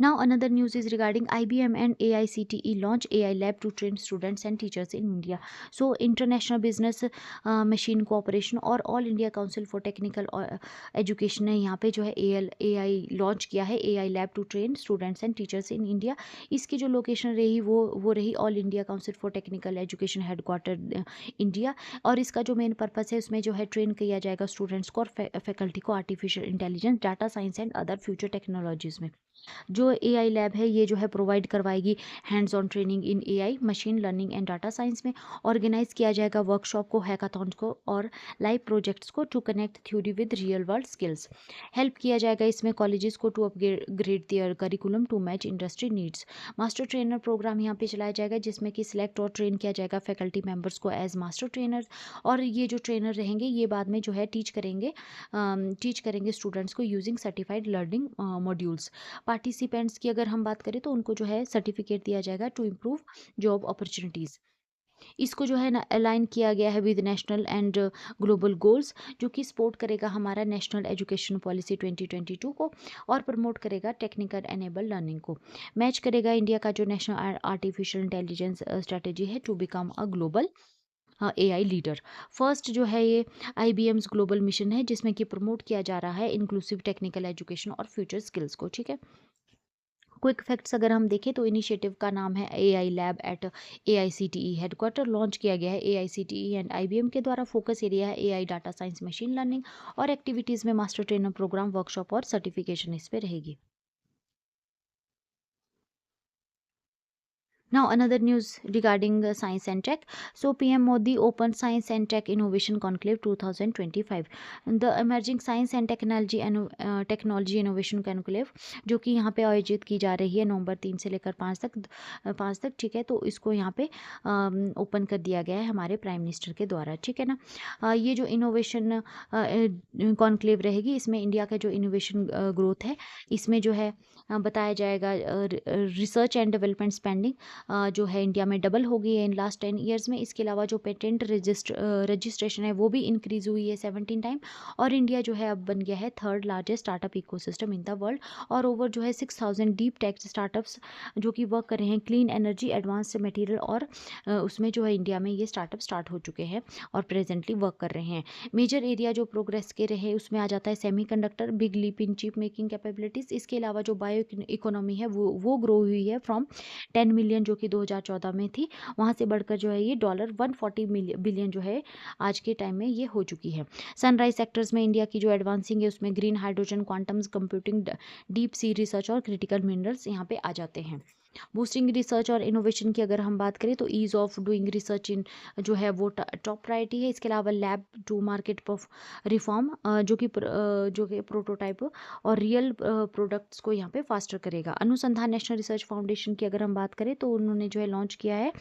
Now another news is regarding IBM and AICTE launch AI lab to train students and teachers in India. So International Business Machine Cooperation और all India council for technical education ने यहाँ पे जो है AI launch किया है, AI lab to train students and teachers in India. इसकी जो लोकेशन रही वो रही all India council for technical education headquarter India. और इसका जो मेन पर्पस है उसमें जो है ट्रेन किया जाएगा स्टूडेंट्स को और फैकल्टी को artificial intelligence, data science and other future technologies में। जो एआई लैब है ये जो है प्रोवाइड करवाएगी hands on training in AI, machine learning and data science में। ऑर्गेनाइज किया जाएगा वर्कशॉप को, हैकाथॉन्स को और लाइव प्रोजेक्ट्स को to connect theory with real world skills. Help किया जाएगा इसमें कॉलेजेस को to upgrade their curriculum to match industry needs. Master trainer programme यहाँ पे चलाया जाएगा जिसमें कि सिलेक्ट और ट्रेन किया जाएगा फैकल्टी मेंबर्स को एज मास्टर ट्रेनर। और ये जो ट्रेनर रहेंगे ये बाद में जो है टीच करेंगे स्टूडेंट्स को using certified learning modules. Participants की अगर हम बात करें तो उनको जो है सर्टिफिकेट दिया जाएगा टू इम्प्रूव जॉब अपॉर्चुनिटीज़। इसको जो है ना अलाइन किया गया है with national and global goals, जो कि सपोर्ट करेगा हमारा नेशनल एजुकेशन पॉलिसी 2022 को और प्रमोट करेगा टेक्निकल एनेबल लर्निंग को। मैच करेगा इंडिया का जो नेशनल आर्टिफिशियल इंटेलिजेंस स्ट्रेटेजी है to become a global AI leader. First जो है ये IBM's ग्लोबल मिशन है जिसमें कि प्रमोट किया जा रहा है इंक्लूसिव टेक्निकल एजुकेशन और फ्यूचर स्किल्स को, ठीक है। क्विक फैक्ट्स अगर हम देखें तो इनिशिएटिव का नाम है AI lab at AICTE headquarter. Launch किया गया है AICTE एंड IBM के द्वारा। फोकस एरिया है AI, data science, machine learning और एक्टिविटीज़ में मास्टर ट्रेनर प्रोग्राम, वर्कशॉप और सर्टिफिकेशन इस पे रहेगी। Now another news regarding science and tech. So PM Modi opened Science and Tech Innovation Conclave 2025. The Emerging Science and Technology Innovation Conclave जो कि यहाँ पे आयोजित की जा रही है नवंबर 3 से लेकर 5 तक, ठीक है। तो इसको यहाँ पे ओपन कर दिया गया है हमारे प्राइम मिनिस्टर के द्वारा, ठीक है ना। ये जो इनोवेशन कॉन्क्लेव रहेगी, इसमें इंडिया का जो इनोवेशन ग्रोथ है, इसमें जो है बताया जाएगा रिसर्च एंड डेवलपमेंट स्पेंडिंग जो है इंडिया में डबल हो गई है इन लास्ट 10 ईयर्स में। इसके अलावा जो पेटेंट रजिस्ट्रेशन है वो भी इंक्रीज हुई है 17 टाइम। और इंडिया जो है अब बन गया है third largest startup ecosystem in the world. और ओवर जो है 6000 डीप टेक स्टार्टअप्स जो कि वर्क कर रहे हैं क्लीन एनर्जी, एडवांस मटेरियल और उसमें जो है इंडिया में ये स्टार्टअप स्टार्ट हो चुके हैं और प्रेजेंटली वर्क कर रहे हैं। मेजर एरिया जो प्रोग्रेस के रहे उसमें आ जाता है सेमीकंडक्टर, बिग लीप इन चिप मेकिंग कैपेबिलिटीज़। इसके अलावा जो बायो इकोनॉमी है वो ग्रो हुई है फ्रॉम 10 मिलियन जो कि 2014 में थी, वहाँ से बढ़कर जो है ये $140 बिलियन जो है आज के टाइम में ये हो चुकी है। सनराइज सेक्टर्स में इंडिया की जो एडवांसिंग है उसमें green hydrogen, quantums computing, deep sea research और क्रिटिकल मिनरल्स यहाँ पे आ जाते हैं। बूस्टिंग रिसर्च और इनोवेशन की अगर हम बात करें तो ईज़ ऑफ डूइंग रिसर्च इन जो है वो टॉप प्रायोरिटी है। इसके अलावा लैब टू मार्केट रिफॉर्म जो कि प्रोटोटाइप और रियल प्रोडक्ट्स को यहाँ पे फास्टर करेगा। अनुसंधान नेशनल रिसर्च फाउंडेशन की अगर हम बात करें तो उन्होंने जो है लॉन्च किया है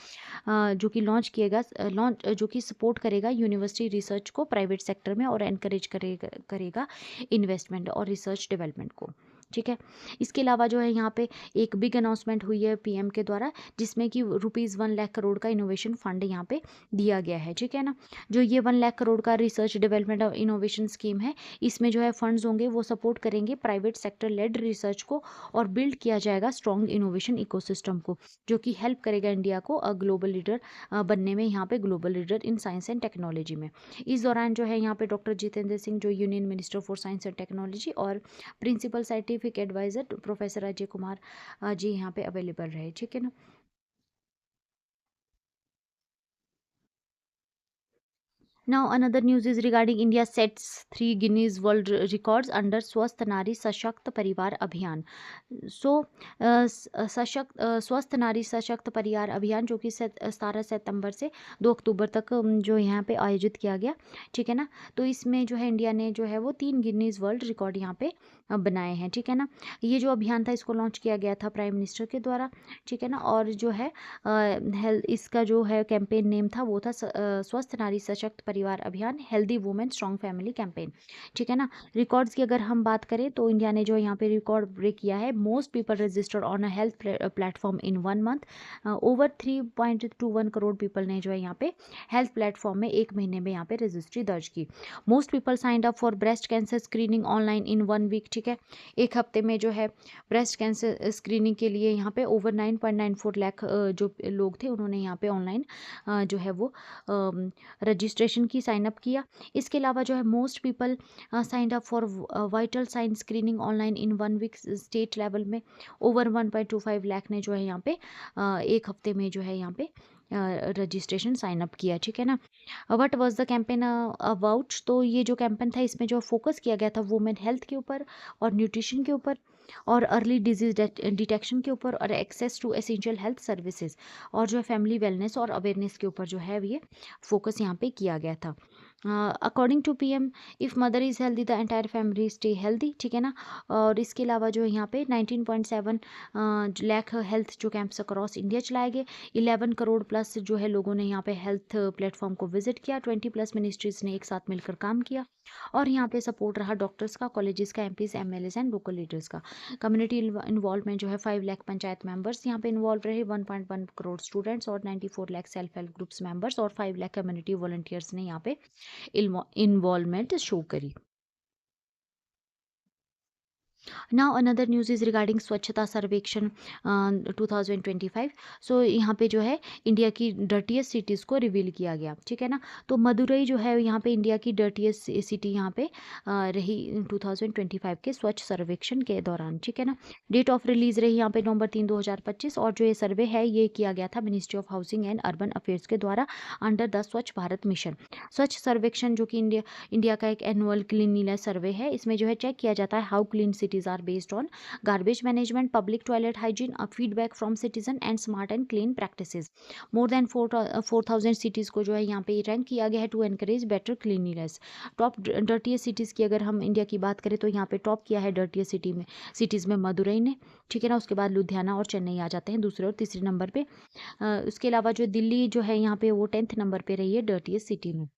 जो कि सपोर्ट करेगा यूनिवर्सिटी रिसर्च को प्राइवेट सेक्टर में और एनकरेज करेगा इन्वेस्टमेंट और रिसर्च डेवलपमेंट को, ठीक है। इसके अलावा जो है यहाँ पे एक बिग अनाउंसमेंट हुई है पीएम के द्वारा, जिसमें कि ₹1 लाख करोड़ का इनोवेशन फंड यहाँ पे दिया गया है, ठीक है ना। जो ये 1 लाख करोड़ का रिसर्च डेवलपमेंट और इनोवेशन स्कीम है, इसमें जो है फंड्स होंगे वो सपोर्ट करेंगे प्राइवेट सेक्टर लेड रिसर्च को और बिल्ड किया जाएगा स्ट्रॉन्ग इनोवेशन इकोसिस्टम को, जो कि हेल्प करेगा इंडिया को ग्लोबल लीडर बनने में, यहाँ पे global leader in science and technology में। इस दौरान जो है यहाँ पे डॉक्टर जितेंद्र सिंह जो union minister for science and technology और principal scientific advisor professor Ajay Kumar ji यहाँ पे अवेलेबल रहे, ठीक है ना। Now another news is regarding India sets 3 Guinness World Records under स्वस्थ नारी सशक्त परिवार अभियान। सो स्वस्थ नारी सशक्त परिवार अभियान जो कि 17 सितंबर से 2 अक्टूबर तक जो यहाँ पे आयोजित किया गया, ठीक है ना। तो इसमें जो है इंडिया ने जो है वो 3 गिनीज वर्ल्ड रिकॉर्ड यहाँ पे बनाए हैं, ठीक है ना। ये जो अभियान था इसको लॉन्च किया गया था प्राइम मिनिस्टर के द्वारा, ठीक है ना। और जो है हेल्थ इसका जो है कैंपेन नेम था वो था स्वस्थ नारी सशक्त परिवार अभियान, healthy women strong family campaign, ठीक है ना। रिकॉर्ड्स की अगर हम बात करें तो इंडिया ने जो यहाँ पे रिकॉर्ड ब्रेक किया है। Most people registered on a health platform in 1 month. Over 3.21 crore people ने जो है यहाँ पे हेल्थ प्लेटफॉर्म में एक महीने में यहाँ पे रजिस्ट्री दर्ज की। Most people signed up for breast cancer screening online in 1 week, ठीक है। एक हफ्ते में जो है ब्रेस्ट कैंसर स्क्रीनिंग के लिए यहाँ पे ओवर 9.94 लाख जो लोग थे उन्होंने यहाँ पे ऑनलाइन जो है वो रजिस्ट्रेशन की, साइन अप किया। इसके अलावा जो है most people signed up for vital sign screening online in 1 week. State level में ओवर 1.25 लाख ने जो है यहाँ पे एक हफ्ते में जो है यहाँ पे रजिस्ट्रेशन साइन अप किया, ठीक है ना। What was the campaign about, तो ये जो कैंपेन था इसमें जो फोकस किया गया था वुमेन हेल्थ के ऊपर और न्यूट्रिशन के ऊपर और अर्ली डिजीज डिटेक्शन के ऊपर और access to essential health services और जो है फैमिली वेलनेस और अवेयरनेस के ऊपर जो है ये फोकस यहाँ पे किया गया था। According to PM, if mother is healthy the entire family stay healthy, ठीक है ना। और इसके अलावा जो है यहाँ पे 19.7 लाख हेल्थ जो कैंप्स अक्रॉस इंडिया चलाए गए। 11 करोड़ प्लस जो है लोगों ने यहाँ पे हेल्थ प्लेटफॉर्म को विजिट किया। 20+ मिनिस्ट्रीज ने एक साथ मिलकर काम किया और यहाँ पे सपोर्ट रहा डॉक्टर्स का, कॉलेजेस का, MPs, MLAs and local leaders का। कम्युनिटी इन्वॉल्वमेंट जो है 5 लाख पंचायत मेंबर्स यहाँ पे इन्वॉल्व रहे। 1.1 करोड़ स्टूडेंट्स और 94 lakh self help groups members और 5 लाख कम्युनिटी वॉलंटियर्स ने यहाँ पे इन्वॉल्वमेंट शो करी। Now another news is regarding स्वच्छता सर्वेक्षण 2025। सो यहाँ पे जो है इंडिया की डर्टीएस्ट सिटीज़ को रिवील किया गया, ठीक है ना। तो मदुरई जो है यहाँ पे इंडिया की डर्टीएस्ट सिटी यहाँ पे रही 2025 के स्वच्छ सर्वेक्षण के दौरान, ठीक है ना। डेट ऑफ रिलीज़ रही यहाँ पे नवंबर 3, 2025, और जो ये सर्वे है ये किया गया था ministry of housing and urban affairs के द्वारा अंडर द स्वच्छ भारत मिशन। स्वच्छ सर्वेक्षण जो कि इंडिया का एक एनुअल क्लीनलीनेस सर्वे है, इसमें जो है चेक किया जाता है how clean cities are based on garbage management, public toilet hygiene, feedback from citizen and smart and clean practices. More than 4,000 cities को जो है यहाँ पे रैंक किया गया है to encourage better cleanliness. Top dirtiest cities की अगर हम इंडिया की बात करें तो यहाँ पे टॉप किया है डर्टीएस्ट सिटीज़ में मदुरई ने, ठीक है ना। उसके बाद लुधियाना और चेन्नई आ जाते हैं दूसरे और तीसरे नंबर पे। उसके अलावा जो दिल्ली जो है यहाँ पे वो 10th नंबर पे रही है डर्टीएस्ट सिटी में।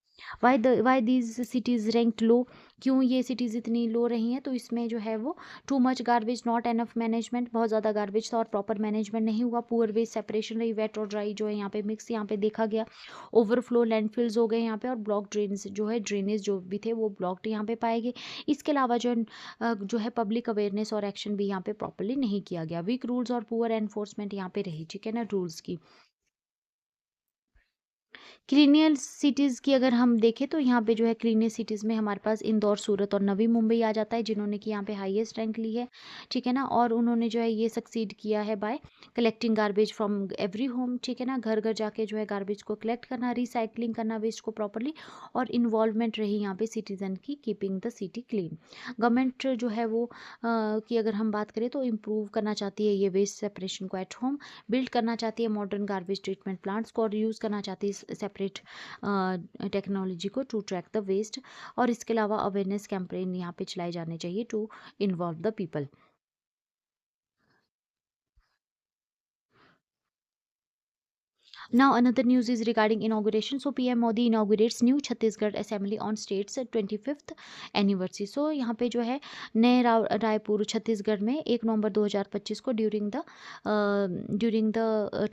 वाई दीज सिटीज़ रैंक्ड लो, क्यों ये सिटीज़ इतनी लो रही हैं? तो इसमें जो है वो too much garbage, not enough management, बहुत ज़्यादा गार्बेज था और प्रॉपर मैनेजमेंट नहीं हुआ। पुअर वेस्ट सेपरेशन रही, वेट और ड्राई जो है यहाँ पे मिक्स यहाँ पे देखा गया। ओवरफ्लो लैंडफिल्स हो गए यहाँ पे, और ब्लॉक ड्रेन्स जो है ड्रेनेज जो भी थे वो ब्लॉक्ड यहाँ पे पाए गए। इसके अलावा जो है पब्लिक अवेयरनेस और एक्शन भी यहाँ पे प्रॉपरली नहीं किया गया। वीक रूल्स और पुअर एनफोर्समेंट यहाँ पे रही, ठीक है ना, रूल्स की। क्लीनियर सिटीज़ की अगर हम देखें तो यहाँ पे जो है क्लीनियर सिटीज़ में हमारे पास इंदौर, सूरत और नवी मुंबई आ जाता है, जिन्होंने कि यहाँ पे हाईएस्ट रैंक ली है, ठीक है ना। और उन्होंने जो है ये सक्सीड किया है bye collecting garbage from every home, ठीक है ना। घर घर जाके जो है गार्बेज को कलेक्ट करना, रिसाइकलिंग करना वेस्ट को प्रॉपरली, और इन्वॉल्वमेंट रही यहाँ पे सिटीजन की keeping the city clean. Government जो है वो की अगर हम बात करें तो इम्प्रूव करना चाहती है ये वेस्ट सेपरेशन को एट होम, बिल्ड करना चाहती है मॉडर्न गार्बेज ट्रीटमेंट प्लांट्स को, और यूज़ करना चाहती है सेपरेट टेक्नोलॉजी को टू ट्रैक द वेस्ट। और इसके अलावा अवेयरनेस कैंपेन यहाँ पे चलाए जाने चाहिए to involve the people. Now another news is regarding inauguration. So PM Modi inaugurates new Chhattisgarh Assembly on state's 25th anniversary. So यहाँ पे जो है नए रायपुर छत्तीसगढ़ में 1 नवंबर 2025 को ड्यूरिंग द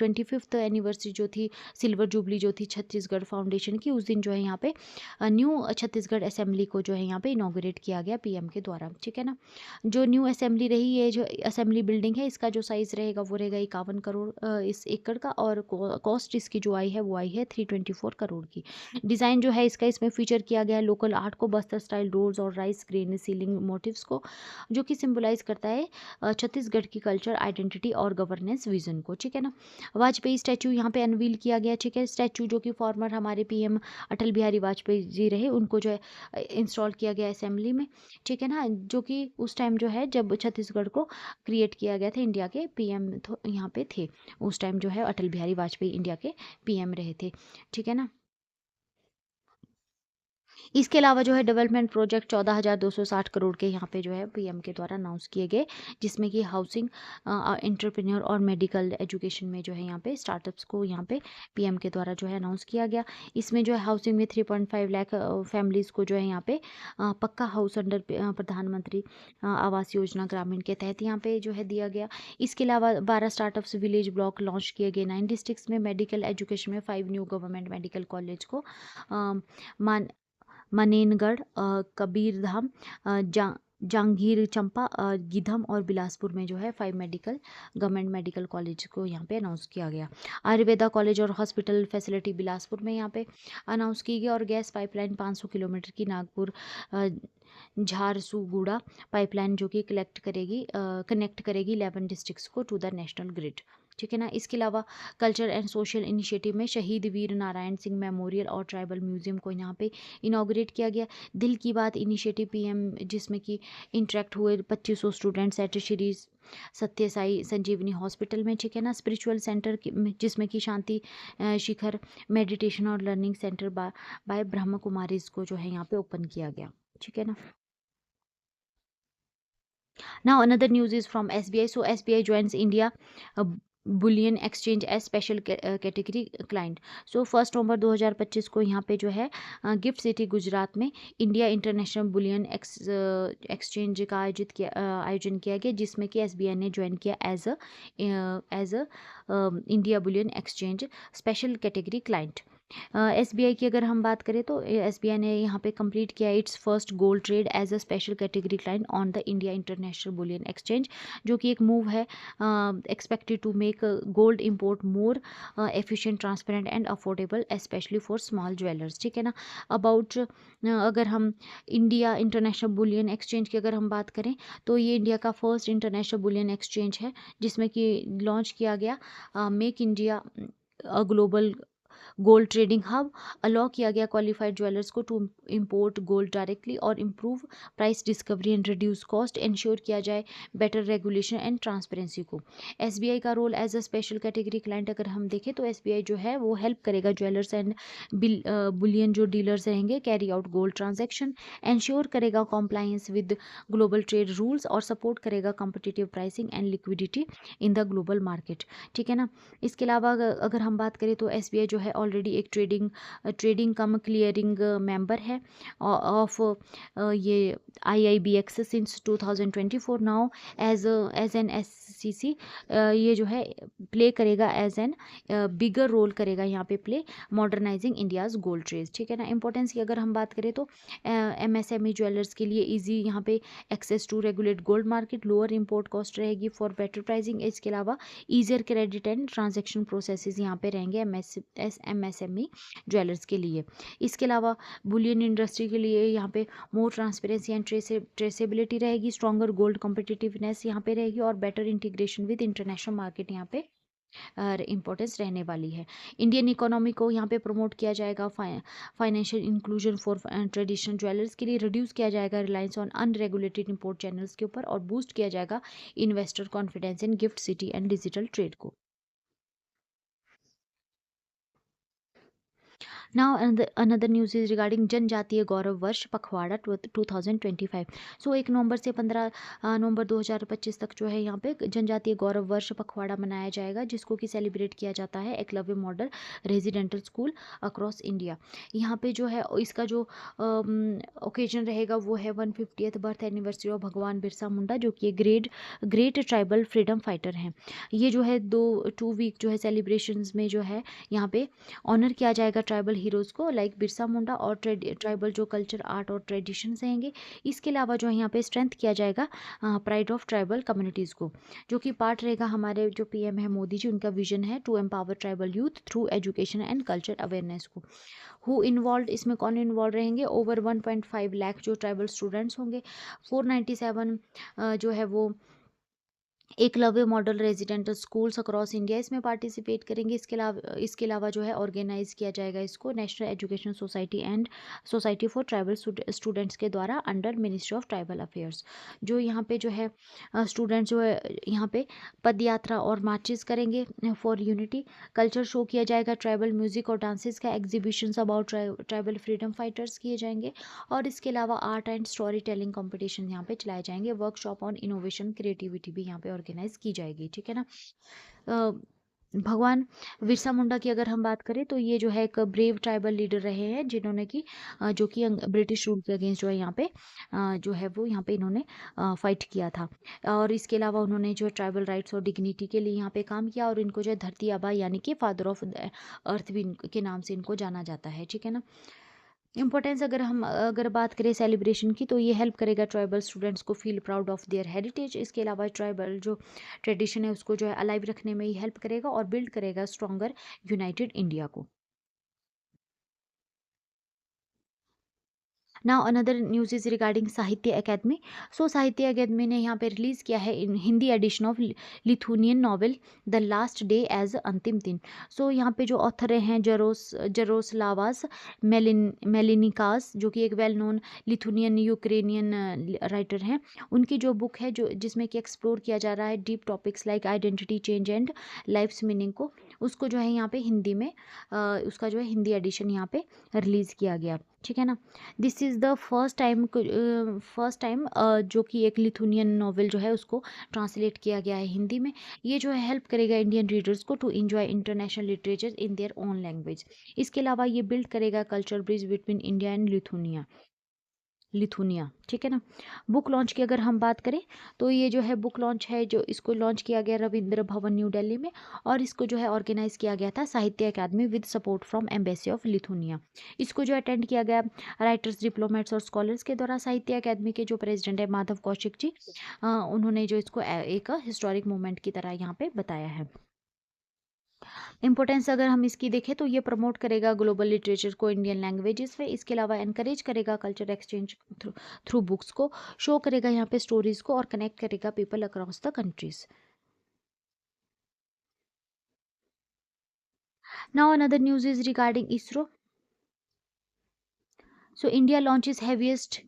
25th एनिवर्सरी जो थी, सिल्वर जुबली जो थी छत्तीसगढ़ फाउंडेशन की, उस दिन जो है यहाँ पे न्यू छत्तीसगढ़ असेंबली को जो है यहाँ पे इनाग्रेट किया गया पीएम के द्वारा, ठीक है ना। जो न्यू असेंबली रही है, जो असेंबली बिल्डिंग है, इसका जो साइज़ रहेगा वो रहेगा 51 करोड़ इस एकड़ का, और कॉस्ट इसकी जो आई है वो आई है 324 करोड़ की। डिज़ाइन जो है इसका, इसमें फीचर किया गया है लोकल आर्ट को, बस्तर स्टाइल डोर्स और राइस ग्रेन सीलिंग मोटिव्स को, जो कि सिंबलाइज करता है छत्तीसगढ़ की कल्चर आइडेंटिटी और गवर्नेंस विजन को, ठीक है ना। वाजपेयी स्टैचू यहाँ पे अनवील किया गया, ठीक है। स्टैचू जो कि फॉर्मर हमारे पीएम अटल बिहारी वाजपेयी जी रहे, उनको जो है इंस्टॉल किया गया असेंबली में, ठीक है ना। जो कि उस टाइम जो है जब छत्तीसगढ़ को क्रिएट किया गया था, इंडिया के पीएम यहाँ पे थे उस टाइम, जो है अटल बिहारी वाजपेयी इंडिया के पीएम रहे थे, ठीक है ना। इसके अलावा जो है डेवलपमेंट प्रोजेक्ट 14,260 करोड़ के यहाँ पे जो है पीएम के द्वारा अनाउंस किए गए, जिसमें कि हाउसिंग, एंटरप्रेन्योर और मेडिकल एजुकेशन में जो है यहाँ पे स्टार्टअप्स को यहाँ पे पीएम के द्वारा जो है अनाउंस किया गया। इसमें जो है हाउसिंग में 3.5 लाख फैमिलीज़ को जो है यहाँ पे पक्का हाउस अंडर प्रधानमंत्री आवास योजना ग्रामीण के तहत यहाँ पे जो है दिया गया। इसके अलावा 12 स्टार्टअप्स विलेज ब्लॉक लॉन्च किए गए 9 डिस्ट्रिक्ट्स में। मेडिकल एजुकेशन में 5 न्यू गवर्नमेंट मेडिकल कॉलेज को मान मनेनगढ़, कबीरधाम, जांगीर चंपा, गिधम और बिलासपुर में जो है 5 गवर्नमेंट मेडिकल कॉलेज को यहाँ पे अनाउंस किया गया। आयुर्वेदा कॉलेज और हॉस्पिटल फैसिलिटी बिलासपुर में यहाँ पे अनाउंस की गई। और गैस पाइपलाइन 500 किलोमीटर की नागपुर झारसुगुड़ा पाइपलाइन जो कि कनेक्ट करेगी 11 डिस्ट्रिक्ट्स को टू द नेशनल ग्रिड, ठीक है ना। इसके अलावा कल्चर एंड सोशल इनिशिएटिव में शहीद वीर नारायण सिंह मेमोरियल और ट्राइबल म्यूजियम को यहाँ पे इनाग्रेट किया गया। दिल की बात इनिशिएटिव पीएम, जिसमें कि इंटरेक्ट हुए 2500 स्टूडेंट्स एट श्री सत्य साई संजीवनी हॉस्पिटल में, ठीक है ना। स्पिरिचुअल सेंटर जिसमें कि शांति शिखर मेडिटेशन और लर्निंग सेंटर बाय ब्रह्म कुमारीज को जो है यहाँ पे ओपन किया गया, ठीक है ना। Now another news is from SBI. So SBI joins India bullion exchange as special category client. So 1 नवंबर 2025 को यहाँ पे जो है गिफ्ट सिटी गुजरात में इंडिया इंटरनेशनल बुलियन एक्सचेंज का आयोजन किया गया, जिसमें कि एसबीआई ने ज्वाइन किया as a India bullion exchange special category client. SBI की अगर हम बात करें तो एसबीआई ने यहाँ पे कंप्लीट किया its first gold trade as a special category client on the India international bullion exchange, जो कि एक मूव है expected to make gold import more efficient, transparent and affordable specially for small jewellers. ठीक है ना। About अगर हम India international bullion exchange की अगर हम बात करें तो ये इंडिया का फर्स्ट इंटरनेशनल बुलियन एक्सचेंज है जिसमें कि लॉन्च किया गया make India global gold trading hub, allow किया गया क्वालिफाइड ज्वेलर्स को टू इंपोर्ट गोल्ड डायरेक्टली और improve price discovery and reduce cost, ensure किया जाए बेटर रेगुलेशन एंड ट्रांसपेरेंसी को। एसबीआई का role as a special category client अगर हम देखें तो एसबीआई जो है वो हेल्प करेगा ज्वेलर्स एंड बुलियन जो डीलर्स रहेंगे carry out gold transaction, ensure करेगा compliance with global trade rules और सपोर्ट करेगा competitive pricing and liquidity in the global market. ठीक है ना। इसके अलावा अगर हम बात करें तो एसबीआई जो है ऑलरेडी एक ट्रेडिंग कम क्लियरिंग मेंबर है ऑफ ये IIBX since 2024 now as an SCC. ये जो है प्ले करेगा एज एन बिगर रोल करेगा यहाँ पे play modernising India's gold trade. ठीक है ना। इंपॉर्टेंस की अगर हम बात करें तो एमएसएमई ज्वेलर्स के लिए इजी यहाँ पे access to regulate gold market, lower import cost रहेगी फॉर बेटर प्राइसिंग। इसके अलावा easier credit and transaction processes यहाँ पे रहेंगे एमएसएमई ज्वेलर्स के लिए। इसके अलावा बुलियन इंडस्ट्री के लिए यहाँ पे मोर ट्रांसपेरेंसी एंड ट्रेसेबिलिटी रहेगी, स्ट्रॉन्गर गोल्ड कॉम्पिटिटिवनेस यहाँ पे रहेगी और better integration with international market यहाँ पे इम्पोर्टेंस रहने वाली है। इंडियन इकोनॉमी को यहाँ पे प्रमोट किया जाएगा, financial inclusion for traditional jewellers के लिए रिड्यूस किया जाएगा reliance on unregulated import channels के ऊपर और बूस्ट किया जाएगा investor confidence in gift city and digital trade को। Now another news is regarding जनजातीय गौरव वर्ष पखवाड़ा 2025। सो 1 नवंबर से 15 नवंबर 2025 तक जो है यहाँ पे जनजातीय गौरव वर्ष पखवाड़ा मनाया जाएगा जिसको कि सेलिब्रेट किया जाता है Eklavya model residential school across India. यहाँ पे जो है इसका जो ओकेजन रहेगा वो है 150th बर्थ एनिवर्सरी ऑफ भगवान बिरसा मुंडा जो कि ग्रेट ट्राइबल फ्रीडम फाइटर हैं। ये जो है 2 वीक जो है सेलिब्रेशंस में जो है यहाँ पे ऑनर किया जाएगा ट्राइबल हीरोज़ को लाइक बिरसा मुंडा और ट्राइबल जो कल्चर आर्ट और ट्रेडिशंस रहेंगे। इसके अलावा जो है यहाँ पे स्ट्रेंथ किया जाएगा प्राइड ऑफ ट्राइबल कम्युनिटीज़ को, जो कि पार्ट रहेगा हमारे जो पीएम है मोदी जी, उनका विजन है to empower tribal youth through education and culture awareness को। हु इन्वॉल्व, इसमें कौन इन्वॉल्व रहेंगे, ओवर 1.5 लाख जो ट्राइबल स्टूडेंट्स होंगे, 497 जो है वो Eklavya model residential schools across India इसमें पार्टिसिपेट करेंगे। इसके अलावा जो है ऑर्गेनाइज किया जाएगा इसको national education society and society for tribal students के द्वारा under ministry of tribal affairs. जो यहाँ पे जो है स्टूडेंट्स जो है यहाँ पे पद यात्रा और मार्चेस करेंगे फॉर यूनिटी। कल्चर शो किया जाएगा, ट्राइबल म्यूजिक और डांसेस का exhibition about tribal freedom fighters किए जाएंगे और इसके अलावा art and story telling competition यहाँ पे चलाए जाएंगे। वर्कशॉप ऑन इनोवेशन क्रिएटिविटी भी यहाँ पे ऑर्गेनाइज की जाएगी। ठीक है ना। भगवान बिरसा मुंडा की अगर हम बात करें तो ये जो है एक ब्रेव ट्राइबल लीडर रहे हैं जिन्होंने कि जो कि ब्रिटिश रूल के अगेंस्ट जो है यहाँ पे जो है वो यहाँ पे इन्होंने फाइट किया था और इसके अलावा उन्होंने जो ट्राइबल राइट्स और डिग्निटी के लिए यहाँ पे काम किया और इनको जो है धरती आबा यानी कि फादर ऑफ अर्थ भी के नाम से इनको जाना जाता है। ठीक है ना। इम्पोर्टेंस अगर बात करें सेलिब्रेशन की तो ये हेल्प करेगा ट्राइबल स्टूडेंट्स को feel proud of their heritage. इसके अलावा ट्राइबल जो ट्रेडिशन है उसको जो है अलाइव रखने में ही हेल्प करेगा और बिल्ड करेगा स्ट्रॉन्गर यूनाइटेड इंडिया को। Now another news is regarding साहित्य अकेदमी। सो साहित्य अकेदमी ने यहाँ पे रिलीज़ किया है in Hindi edition of Lithuanian novel the last day as अंतिम दिन। सो यहाँ पे जो ऑथर हैं जरोस्लावास मेलिनिकास जो कि एक well known Lithuanian Ukrainian writer हैं, उनकी जो बुक है जो जिसमें कि एक्सप्लोर किया जा रहा है deep topics like identity change and life's meaning को, उसको जो है यहाँ पे हिंदी में उसका जो है हिंदी एडिशन यहाँ पे रिलीज़ किया गया। ठीक है ना। This is the first time जो कि एक लिथुनियन नॉवेल जो है उसको ट्रांसलेट किया गया है हिंदी में। ये जो है हेल्प करेगा इंडियन रीडर्स को to enjoy international literature in their own language. इसके अलावा ये बिल्ड करेगा culture bridge between India and Lithuania. Lithuania, ठीक है ना। बुक लॉन्च की अगर हम बात करें तो ये जो है बुक लॉन्च है, जो इसको लॉन्च किया गया रविंद्र भवन न्यू दिल्ली में, और इसको जो है ऑर्गेनाइज किया गया था Sahitya Akademi with support from embassy of Lithuania. इसको जो अटेंड किया गया राइटर्स, डिप्लोमेट्स और स्कॉलर्स के द्वारा। साहित्य अकादमी के जो प्रेसिडेंट है माधव कौशिक जी, उन्होंने जो इसको एक हिस्टोरिक मूवमेंट की तरह यहाँ पे बताया है। इंपॉर्टेंस अगर हम इसकी देखें तो ये प्रमोट करेगा ग्लोबल लिटरेचर को इंडियन लैंग्वेजेस में। इसके अलावा एनकरेज करेगा कल्चर एक्सचेंज थ्रू बुक्स को, शो करेगा यहाँ पे स्टोरीज को, और कनेक्ट करेगा people across the countries. Now another news is regarding ISRO. So India launches heaviest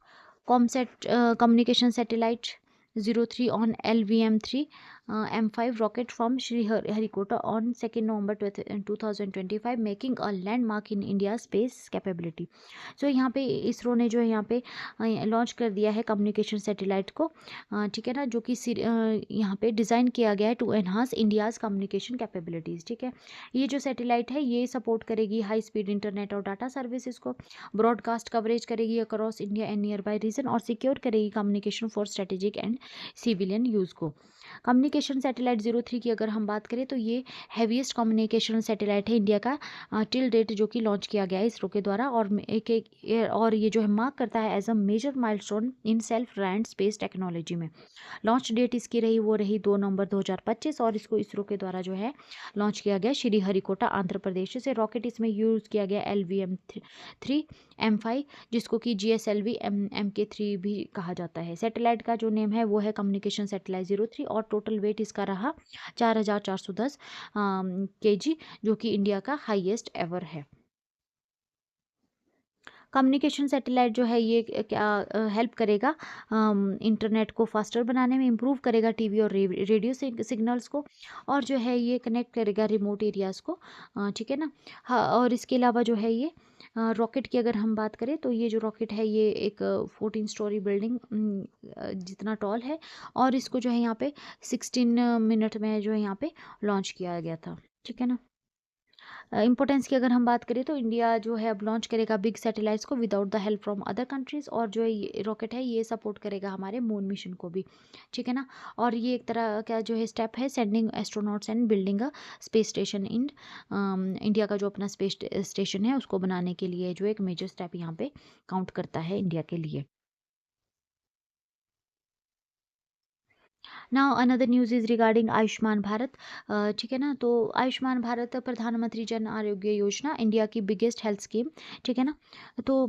COMSAT communication satellite 03 on LVM-3 M5 rocket from Sriharikota on 2nd November 2025, making a landmark in India's space capability. So यहाँ पे इसरो ने जो है यहाँ पे launch कर दिया है कम्युनिकेशन सैटेलाइट को, ठीक है ना, जो कि यहाँ पे डिज़ाइन किया गया है to enhance India's communication capabilities. ठीक है, ये जो सैटेलाइट है ये सपोर्ट करेगी हाई स्पीड इंटरनेट और डाटा सर्विसेज को, ब्रॉडकास्ट कवरेज करेगी across India and nearby region, और सिक्योर करेगी communication for strategic and civilian use को। कम्युनिकेशन सैटेलाइट 03 की अगर हम बात करें तो ये हैवीएस्ट कम्युनिकेशन सैटेलाइट है इंडिया का टिल डेट, जो कि लॉन्च किया गया है इसरो के द्वारा, और ये जो है मार्क करता है as a major milestone in self reliant space technology में। लॉन्च डेट इसकी रही 2 नवंबर 2025, और इसको इसरो के द्वारा जो है लॉन्च किया गया श्रीहरिकोटा आंध्र प्रदेश से। रॉकेट इसमें यूज़ किया गया LVM-3 M5, जिसको कि GSLV MK3 भी कहा जाता है। सैटेलाइट का जो नेम है वो है कम्युनिकेशन सैटेलाइट 03, और टोटल वेट इसका रहा 4410 kg, जो कि इंडिया का हाईएस्ट एवर है। कम्युनिकेशन सैटेलाइट जो है ये क्या हेल्प करेगा इंटरनेट को फास्टर बनाने में, इम्प्रूव करेगा टीवी और रेडियो सिग्नल्स को, और जो है ये कनेक्ट करेगा रिमोट एरियाज़ को, ठीक है ना। हाँ, और इसके अलावा जो है ये रॉकेट की अगर हम बात करें तो ये जो रॉकेट है ये एक 14 स्टोरी बिल्डिंग जितना टॉल है, और इसको जो है यहाँ पे 16 मिनट में जो है यहाँ पे लॉन्च किया गया था, ठीक है ना। इंपॉर्टेंस की अगर हम बात करें तो इंडिया जो है अब लॉन्च करेगा बिग सैटेलाइट्स को without the help from other countries, और जो ये रॉकेट है ये सपोर्ट करेगा हमारे मून मिशन को भी, ठीक है ना। और ये एक तरह का जो है स्टेप है sending astronauts and building a space station in India का जो अपना स्पेस स्टेशन है उसको बनाने के लिए जो एक मेजर स्टेप यहाँ पे काउंट करता है इंडिया के लिए। Now another news is regarding Ayushman Bharat, ठीक है ना। तो आयुष्मान भारत प्रधानमंत्री जन आरोग्य योजना इंडिया की बिगेस्ट हेल्थ स्कीम, ठीक है ना। तो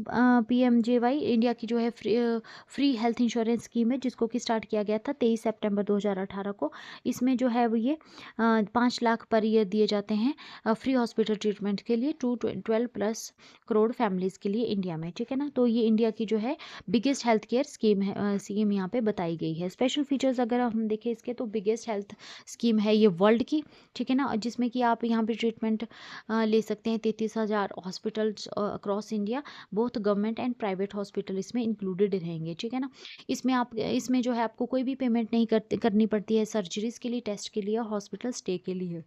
PMJY इंडिया की जो है फ्री हेल्थ इंश्योरेंस स्कीम है, जिसको कि स्टार्ट किया गया था 23 सितंबर 2018 को। इसमें जो है वो ये 5 लाख पर ईयर दिए जाते हैं फ्री हॉस्पिटल ट्रीटमेंट के लिए टू 12+ करोड़ फैमिलीज़ के लिए इंडिया में, ठीक है ना। तो ये इंडिया की जो है बिगेस्ट हेल्थ केयर स्कीम है, स्कीम यहाँ पे बताई गई है। स्पेशल फीचर्स अगर हम देखें इसके तो बिगेस्ट हेल्थ स्कीम है ये वर्ल्ड की, ठीक है ना, और जिसमें कि आप यहाँ पे ट्रीटमेंट ले सकते हैं 33,000 hospitals across India, both government and private hospital इसमें इंक्लूडेड रहेंगे, ठीक है ना। इसमें जो है आपको कोई भी पेमेंट नहीं करनी पड़ती है सर्जरीज के लिए, टेस्ट के लिए, हॉस्पिटल स्टे के लिए।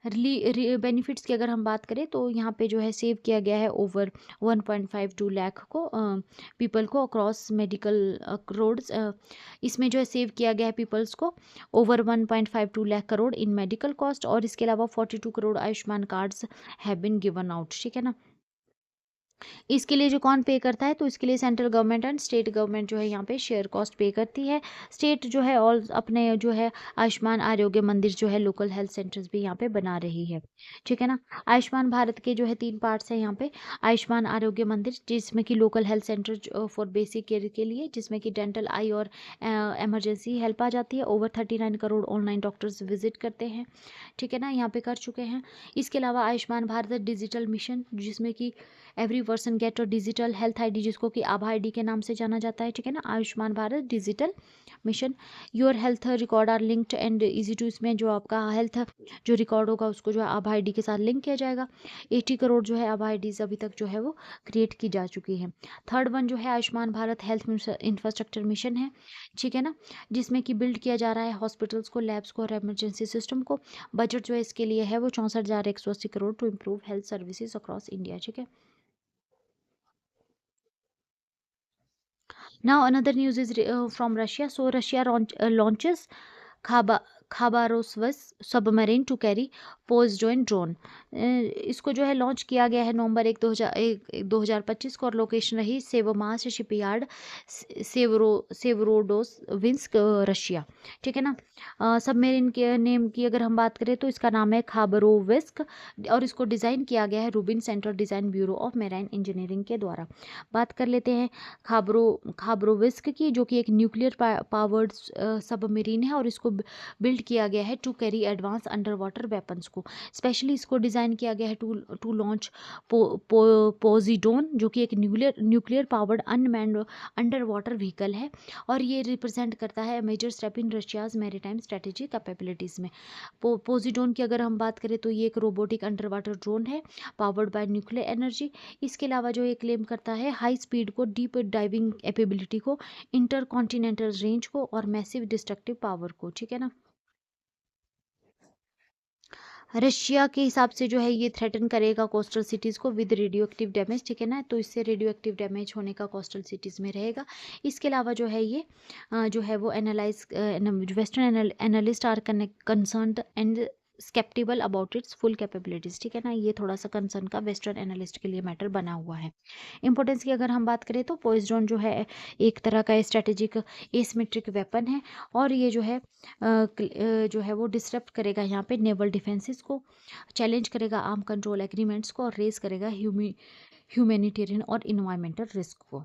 बेनिफिट्स की अगर हम बात करें तो यहाँ पे जो है सेव किया गया है ओवर 1.52 लाख को पीपल को अक्रॉस मेडिकल करोड्स, इसमें जो है सेव किया गया है पीपल्स को over 1.52 lakh crore in medical cost, और इसके अलावा 42 crore Ayushman cards have been given out, ठीक है ना। इसके लिए जो कौन पे करता है तो इसके लिए central government and state government जो है यहाँ पे शेयर कॉस्ट पे करती है। स्टेट जो है और अपने जो है आयुष्मान आरोग्य मंदिर जो है लोकल हेल्थ सेंटर्स भी यहाँ पे बना रही है, ठीक है ना। आयुष्मान भारत के जो है 3 पार्ट्स है यहाँ पे। आयुष्मान आरोग्य मंदिर जिसमें कि local health centre for basic care के लिए, जिसमें कि डेंटल, आई और इमरजेंसी हेल्प आ जाती है। Over 39 crore online doctors visit करते हैं, ठीक है ना, यहाँ पे कर चुके हैं। इसके अलावा आयुष्मान भारत डिजिटल मिशन, जिसमें कि every person get a digital health ID, जिसको कि आभा आईडी के नाम से जाना जाता है, ठीक है ना। Ayushman Bharat digital mission, your health record are linked and easy to, इसमें जो आपका हेल्थ जो रिकॉर्ड होगा उसको जो है आभा आईडी के साथ लिंक किया जाएगा। 80 करोड़ जो है आभा आईडीज अभी तक जो है वो क्रिएट की जा चुकी है। थर्ड वन जो है Ayushman Bharat health infrastructure mission है, ठीक है ना, जिसमें कि बिल्ड किया जा रहा है हॉस्पिटल्स को, लैब्स को और इमरजेंसी सिस्टम को। बजट जो है इसके लिए है वो 64,180 crore to improve health services across India, ठीक है। Now another news is from Russia. So Russia launches खाबा खाबारोस्वस सबमरीन टू कैरी पोजडोइन ड्रोन। इसको जो है लॉन्च किया गया है नवंबर 2025 को और लोकेशन रही सेवमास शिपयार्ड सेवरोडोस्विंस्क रशिया। ठीक है ना। सबमरीन के नेम की अगर हम बात करें तो इसका नाम है खाबरोविस्क और इसको डिज़ाइन किया गया है Rubin central design bureau of marine engineering के द्वारा। बात कर लेते हैं खाबरोविस्क की, जो कि एक न्यूक्लियर पावर्ड सबमरीन है और इसको बिल्ड किया गया है to carry advance underwater weapons को। स्पेशली इसको डिज़ाइन किया गया है टू लॉन्च पोजिडोन, जो कि एक nuclear powered unmanned underwater vehicle है और ये रिप्रेजेंट करता है major step in Russia's maritime strategy capabilities में। पोजिडोन की अगर हम बात करें तो ये एक रोबोटिक अंडर वाटर ड्रोन है पावर्ड बाय न्यूक्लियर एनर्जी। इसके अलावा जो ये क्लेम करता है हाई स्पीड को, डीप डाइविंग एबिलिटी को, इंटर कॉन्टिनेंटल रेंज को और मैसिव डिस्ट्रक्टिव पावर को। ठीक है ना। रशिया के हिसाब से जो है ये थ्रेटन करेगा कोस्टल सिटीज़ को विद रेडियो एक्टिव डैमेज। ठीक है ना। तो इससे रेडियो एक्टिव डैमेज होने का कोस्टल सिटीज़ में रहेगा। इसके अलावा जो है ये जो है वो western analyst are concerned and sceptical about its full capabilities. ठीक है ना। ये थोड़ा सा कंसर्न का वेस्टर्न एनालिस्ट के लिए मैटर बना हुआ है। इंपॉर्टेंस की अगर हम बात करें तो पोइजन जो है एक तरह का स्ट्रेटेजिक एसिमेट्रिक वेपन है और ये जो है वो डिसरप्ट करेगा यहाँ पे नेवल डिफेंसेस को, चैलेंज करेगा आर्म कंट्रोल एग्रीमेंट्स को और रेज करेगा ह्यूमैनिटेरियन और इन्वायरमेंटल रिस्क को।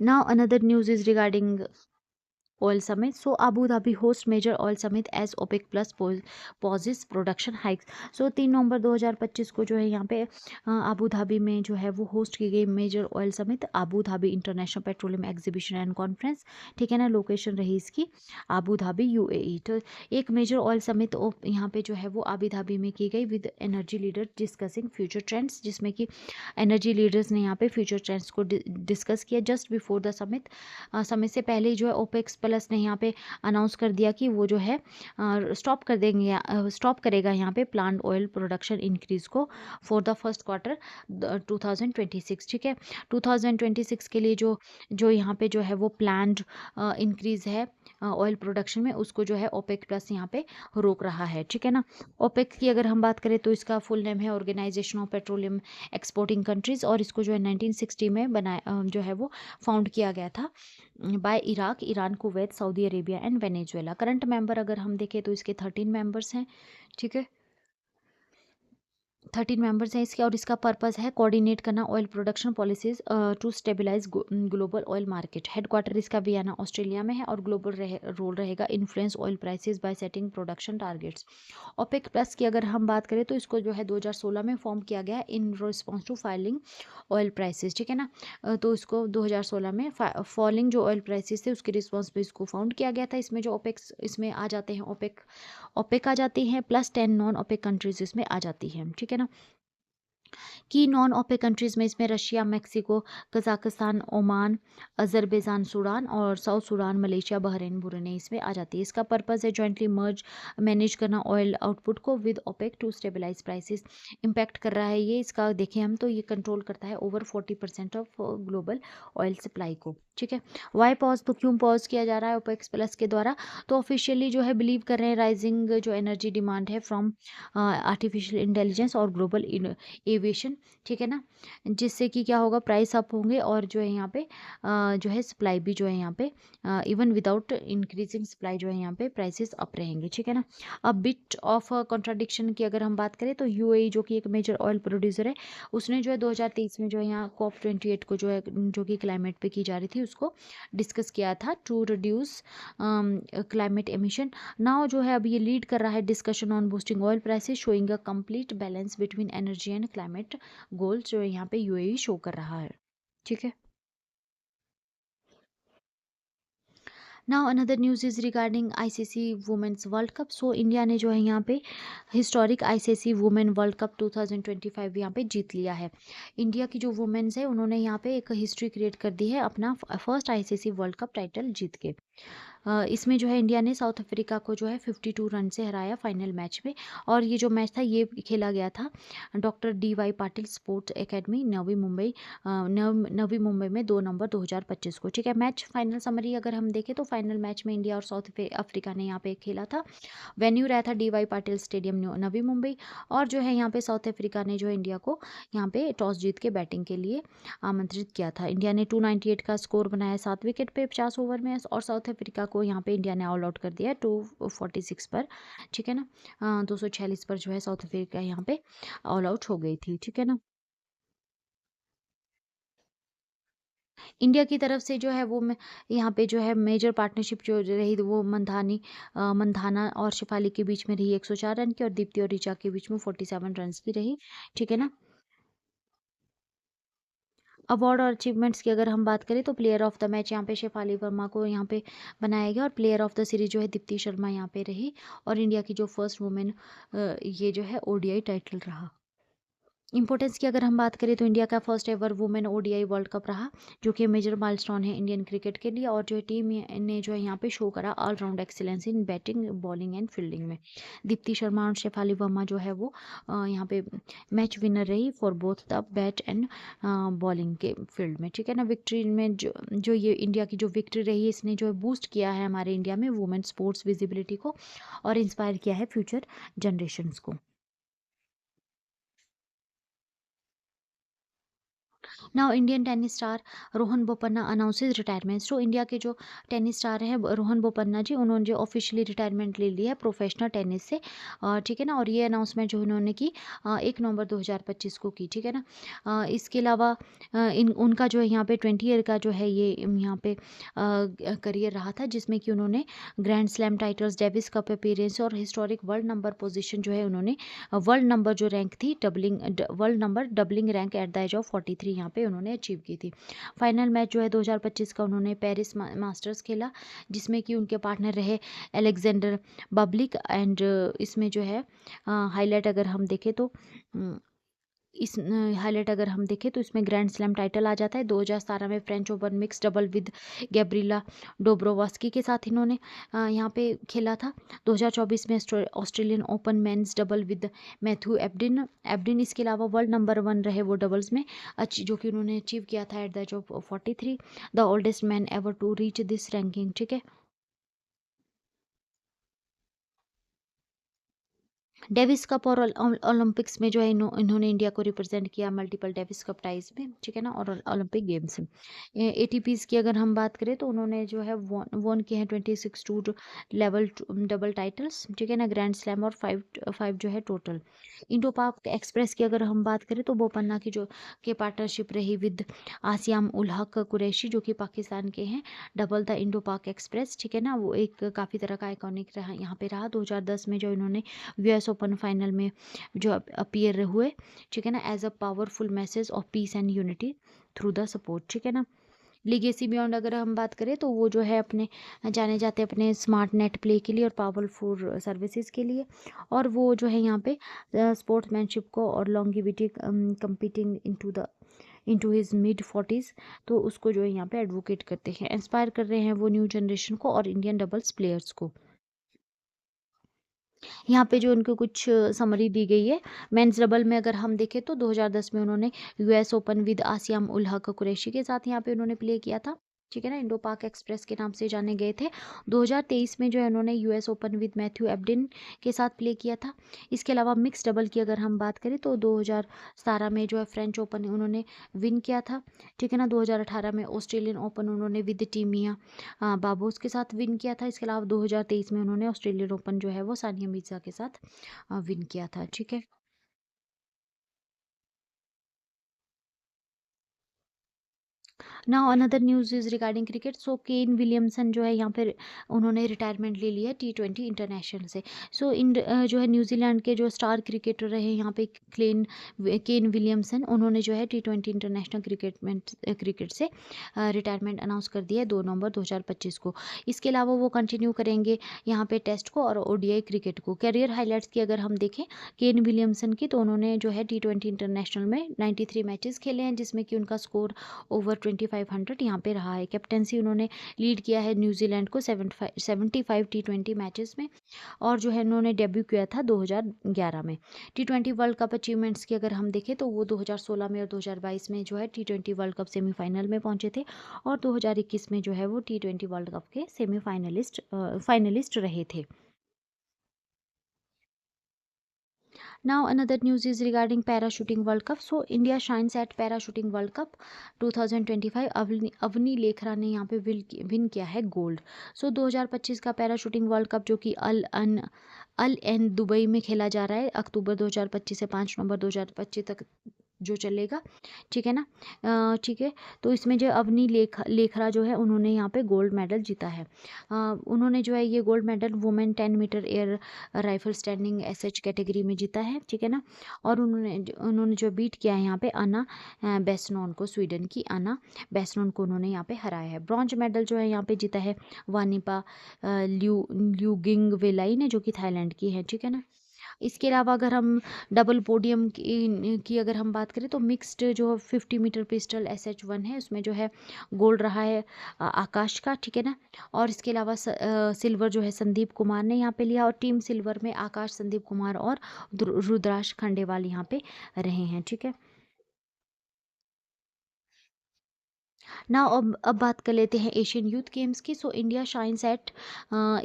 Now another news is regarding oil summit. So Abu Dhabi host major oil summit as OPEC plus pauses production hikes. So 3 नवंबर 2025 को जो है यहाँ पे आबू धाबी में जो है वो होस्ट की गई major oil summit Abu Dhabi international petroleum exhibition and conference. ठीक है ना। लोकेशन रही इसकी आबू धाबी यूएई। तो एक मेजर ऑयल समिट यहाँ पे जो है वो आबू धाबी में की गई with energy leader discussing future trends, जिसमें कि एनर्जी लीडर्स ने यहाँ पे फ्यूचर ट्रेंड्स को डिस्कस किया। Just before the summit, summit से पहले जो है ओपेक्स प्लस ने यहाँ पे अनाउंस कर दिया कि वो जो है स्टॉप करेगा यहाँ पे प्लांट ऑयल प्रोडक्शन इंक्रीज को फॉर द फर्स्ट क्वार्टर 2026। ठीक है। 2026 के लिए जो यहाँ पे जो है वो प्लान्ड इंक्रीज है ऑयल प्रोडक्शन में, उसको जो है ओपेक प्लस यहाँ पे रोक रहा है। ठीक है ना। ओपेक की अगर हम बात करें तो इसका फुल नेम है organisation of petroleum exporting countries और इसको जो है 1960 में बनाया जो है वो फाउंड किया गया था by Iraq, Iran, Kuwait, Saudi Arabia and Venezuela. Current member अगर हम देखें तो इसके 13 मेंबर्स हैं। ठीक है। 13 मेंबर्स हैं इसके और इसका पर्पस है कोऑर्डिनेट करना oil production policies to stabilise global oil market. Headquarter इसका वियना ऑस्ट्रेलिया में है और ग्लोबल रोल रहेगा influence oil prices by setting production targets. OPEC plus की अगर हम बात करें तो इसको जो है 2016 में फॉर्म किया गया in response to falling oil prices. ठीक है ना। तो इसको 2016 में फॉलिंग जो ऑयल प्राइसेस थे उसके रिस्पॉन्स पे इसको फाउंड किया गया था। इसमें जो ओपेक्स इसमें आ जाते हैं ओपेक आ जाती हैं प्लस 10 नॉन ओपेक कंट्रीज इसमें आ जाती हैं। ठीक है ना। की नॉन ओपेक कंट्रीज़ में इसमें Russia, Mexico, Kazakhstan, Oman, Azerbaijan, Sudan और south Sudan, Malaysia, Bahrain, Brunei इसमें आ जाती है। इसका पर्पस है जॉइंटली मैनेज करना ऑयल आउटपुट को with OPEC to stabilise prices. Impact कर रहा है ये, इसका देखें हम तो ये कंट्रोल करता है over 40% of global oil supply को। ठीक है। वाई पॉज, तो क्यों पॉज किया जा रहा है ओपेक्स प्लस के द्वारा? तो ऑफिशियली जो है बिलीव कर रहे हैं राइजिंग जो एनर्जी डिमांड है फ्रॉम आर्टिफिशियल इंटेलिजेंस और ग्लोबल एविएशन। ठीक है ना। जिससे कि क्या होगा, प्राइस अप होंगे और जो है यहाँ पे जो है सप्लाई भी जो है यहाँ पे इवन विदाउट इंक्रीजिंग सप्लाई जो है यहाँ पे प्राइसेस अप रहेंगे। ठीक है ना। अब बिट ऑफ कॉन्ट्राडिक्शन की अगर हम बात करें तो यूएई जो कि एक मेजर ऑयल प्रोड्यूसर है, उसने जो है 2023 में जो है यहाँ COP28 को जो है जो कि क्लाइमेट पे की जा रही थी उसको डिस्कस किया था to reduce climate emission. Now जो है अब ये लीड कर रहा है discussion on boosting oil prices showing a complete balance between energy and climate goals जो यहाँ पे यूएई शो कर रहा है। ठीक है। Now another news is regarding ICC women's world cup. So India ने जो है यहाँ पे historic ICC women world cup 2025 यहाँ पे जीत लिया है। इंडिया की जो वुमेन्स है उन्होंने यहाँ पे एक हिस्ट्री क्रिएट कर दी है अपना first ICC world cup title जीत के। इसमें जो है इंडिया ने साउथ अफ्रीका को जो है 52 रन से हराया फाइनल मैच में। और ये जो मैच था ये खेला गया था doctor DY Patil sports academy Navi Mumbai में 2 नवंबर 2025 को। ठीक है, मैच फाइनल समरी अगर हम देखें तो फाइनल मैच में इंडिया और साउथ अफ्रीका ने यहाँ पे खेला था। वेन्यू रहा था DY पाटिल स्टेडियम नवी मुंबई। और जो है यहाँ पे साउथ अफ्रीका ने जो है इंडिया को यहाँ पे टॉस जीत के बैटिंग के लिए आमंत्रित किया था। इंडिया ने 298 का स्कोर बनाया 7 विकेट पे 50 ओवर में, और साउथ अफ्रीका को यहाँ पे इंडिया ने ऑल आउट कर दिया 246 पर। ठीक है ना, 246 पर जो है साउथ अफ्रीका यहाँ पे ऑल आउट हो गई थी। ठीक है ना, इंडिया की तरफ से जो है वो यहाँ पे जो है मेजर पार्टनरशिप जो रही वो मंधाना और शिफाली के बीच में रही 104 रन की, और दीप्ति और ऋचा के बीच में 47 रन की रही। ठीक है ना, अवार्ड और अचीवमेंट्स की अगर हम बात करें तो प्लेयर ऑफ द मैच यहाँ पे शेफाली वर्मा को यहाँ पे बनाया गया, और प्लेयर ऑफ द सीरीज जो है दीप्ति शर्मा यहाँ पे रही, और इंडिया की जो फर्स्ट वुमेन ये जो है ODI टाइटल रहा। इंपॉर्टेंस की अगर हम बात करें तो इंडिया का first ever women ODI world cup रहा, जो कि मेजर माइलस्टोन है इंडियन क्रिकेट के लिए, और जो है टीम ने जो है यहाँ पे शो करा all round excellence in batting, bowling and fielding में। दीप्ति शर्मा और शेफाली वर्मा जो है वो यहाँ पे मैच विनर रही for both the bat and bowling के फील्ड में। ठीक है ना, विक्ट्री में जो ये इंडिया की जो विक्ट्री रही है इसने जो है बूस्ट किया है हमारे इंडिया में वुमेन स्पोर्ट्स विजिबिलिटी को, और इंस्पायर किया है फ्यूचर जनरेशन्स को। Now Indian tennis star Rohan Bopanna announces retirement. तो इंडिया के जो टेनिस स्टार हैं रोहन बोपन्ना जी, उन्होंने जो ऑफिशियली रिटायरमेंट ले लिया है प्रोफेशनल टेनिस से। ठीक है ना, और ये अनाउंसमेंट जो उन्होंने की 1 नवंबर 2025 को की। ठीक है ना, इसके अलावा उनका जो है यहाँ पे 20 ईयर का जो है ये यहाँ पे करियर रहा था, जिसमें कि उन्होंने grand slam titles, Davis cup appearance और हिस्टोरिक वर्ल्ड नंबर पोजीशन जो है उन्होंने वर्ल्ड नंबर जो रैंक थी world number doubling rank at the age of 43 यहाँ पे उन्होंने अचीव की थी। फाइनल मैच जो है 2025 का उन्होंने पेरिस मास्टर्स खेला, जिसमें कि उनके पार्टनर रहे अलेक्जेंडर बबलिक। एंड इसमें जो है हाईलाइट अगर हम देखें तो इस हाईलाइट अगर हम देखें तो इसमें ग्रैंड स्लैम टाइटल आ जाता है 2017 में French open mix double with Gabriela Dabrowski के साथ इन्होंने यहाँ पे खेला था। 2024 में Australian open mens double with Matthew Ebden इसके अलावा वर्ल्ड नंबर 1 रहे वो डबल्स में, जो कि उन्होंने अचीव किया था at the age of 43, the oldest man ever to reach this ranking. ठीक है, डेविस कप और ओलंपिक्स में जो है इन्होंने इंडिया को रिप्रेजेंट किया मल्टीपल डेविस कप टाइज में। ठीक है ना, और ओलंपिक गेम्स में ATPs की अगर हम बात करें तो उन्होंने जो है वॉन किए हैं 26 टू लेवल डबल टाइटल्स। ठीक है ना, ग्रैंड स्लैम, और 5 जो है टोटल। इंडो पाक एक्सप्रेस की अगर हम बात करें तो बोपन्ना की जो के पार्टनरशिप रही विद आसियाम उल हक कुरैशी, जो कि पाकिस्तान के हैं, डबल द इंडो पाक एक्सप्रेस। ठीक है ना, वो एक काफ़ी तरह का आइकॉनिक रहा यहाँ पे रहा। 2010 में जो इन्होंने US ओपन फाइनल में जो अपीयर हुए। ठीक है ना, as a powerful message of peace and unity through the support. ठीक है ना, लीगेसी बियॉन्ड अगर हम बात करें तो वो जो है अपने जाने जाते हैं अपने स्मार्ट नेट प्ले के लिए और पावरफुल सर्विसेज के लिए, और वो जो है यहाँ पे स्पोर्ट्समैनशिप को और longevity competing into his mid 40s, तो उसको जो है यहाँ पे एडवोकेट करते हैं, इंस्पायर कर रहे हैं वो न्यू जनरेशन को और इंडियन डबल्स प्लेयर्स को। यहाँ पे जो उनको कुछ समरी दी गई है। मेंस डबल में अगर हम देखें तो 2010 में उन्होंने US open with आसियाम ul Haq Qureshi के साथ यहाँ पे उन्होंने प्ले किया था। ठीक है ना, इंडो पाक एक्सप्रेस के नाम से जाने गए थे। 2023 में जो है उन्होंने US ओपन विद मैथ्यू एब्डिन के साथ प्ले किया था। इसके अलावा मिक्स डबल की अगर हम बात करें तो 2017 में जो है फ्रेंच ओपन उन्होंने विन किया था। ठीक है ना, 2018 में ऑस्ट्रेलियन ओपन उन्होंने विद टीम मिया बाबोस के साथ विन किया था। इसके अलावा 2023 में उन्होंने ऑस्ट्रेलियन ओपन जो है वो सानिया मिर्जा के साथ विन किया था। ठीक है, now another news is regarding cricket. So Kane Williamson जो है यहाँ पे उन्होंने रिटायरमेंट ले लिया T20 इंटरनेशनल से। सो इन जो है न्यूजीलैंड के जो स्टार क्रिकेटर रहे यहाँ पे केन विलियमसन, उन्होंने जो है T20 इंटरनेशनल क्रिकेट से रिटायरमेंट अनाउंस कर दिया है 2 नवंबर 2025 को। इसके अलावा वो कंटिन्यू करेंगे यहाँ पे टेस्ट को और ODI क्रिकेट को। करियर हाईलाइट्स की अगर हम देखें केन विलियमसन की, तो उन्होंने जो है T20 इंटरनेशनल में 93 मैचेस खेले हैं, जिसमें कि उनका स्कोर ओवर 25 7500 यहाँ पे रहा है। कैप्टेंसी उन्होंने लीड किया है न्यूजीलैंड को 75 T20 मैचेस में, और जो है उन्होंने डेब्यू किया था 2011 में। T20 वर्ल्ड कप अचीवमेंट्स की अगर हम देखें तो वो 2016 में और 2022 में जो है T20 वर्ल्ड कप सेमीफाइनल में पहुंचे थे, और 2021 में जो है वो T20 वर्ल्ड कप के फाइनलिस्ट रहे थे। Now another news is regarding parachuting World Cup. So India shines at parachuting World Cup 2025. Avani Lekhara ने यहाँ पे विन किया है गोल्ड। सो 2025 का पैराशूटिंग वर्ल्ड कप जो कि अल एन दुबई में खेला जा रहा है, अक्टूबर 2025 से 5 नवंबर 2025 तक जो चलेगा, ठीक है ना। ठीक है, तो इसमें जो अवनी लेखरा जो है उन्होंने यहाँ पे गोल्ड मेडल जीता है। उन्होंने जो है ये gold medal women 10 metre air rifle standing SH category में जीता है, ठीक है ना। और उन्होंने जो बीट किया है यहाँ पे अना बेसनोन को, स्वीडन की अना बेसनोन को उन्होंने यहाँ पे हराया है। ब्रॉन्ज मेडल जो है यहाँ पे जीता है वानिपा ल्यूगिंग वेलाई ने, जो कि थाईलैंड की है, ठीक है ना। इसके अलावा अगर हम डबल पोडियम की अगर हम बात करें तो मिक्स्ड जो 50 मीटर पिस्टल SH1 है, उसमें जो है गोल्ड रहा है आकाश का, ठीक है ना। और इसके अलावा सिल्वर जो है संदीप कुमार ने यहाँ पे लिया, और टीम सिल्वर में आकाश, संदीप कुमार और रुद्राक्ष खंडेवाल यहाँ पे रहे हैं, ठीक है ना। अब बात कर लेते हैं एशियन यूथ गेम्स की। So India shines eight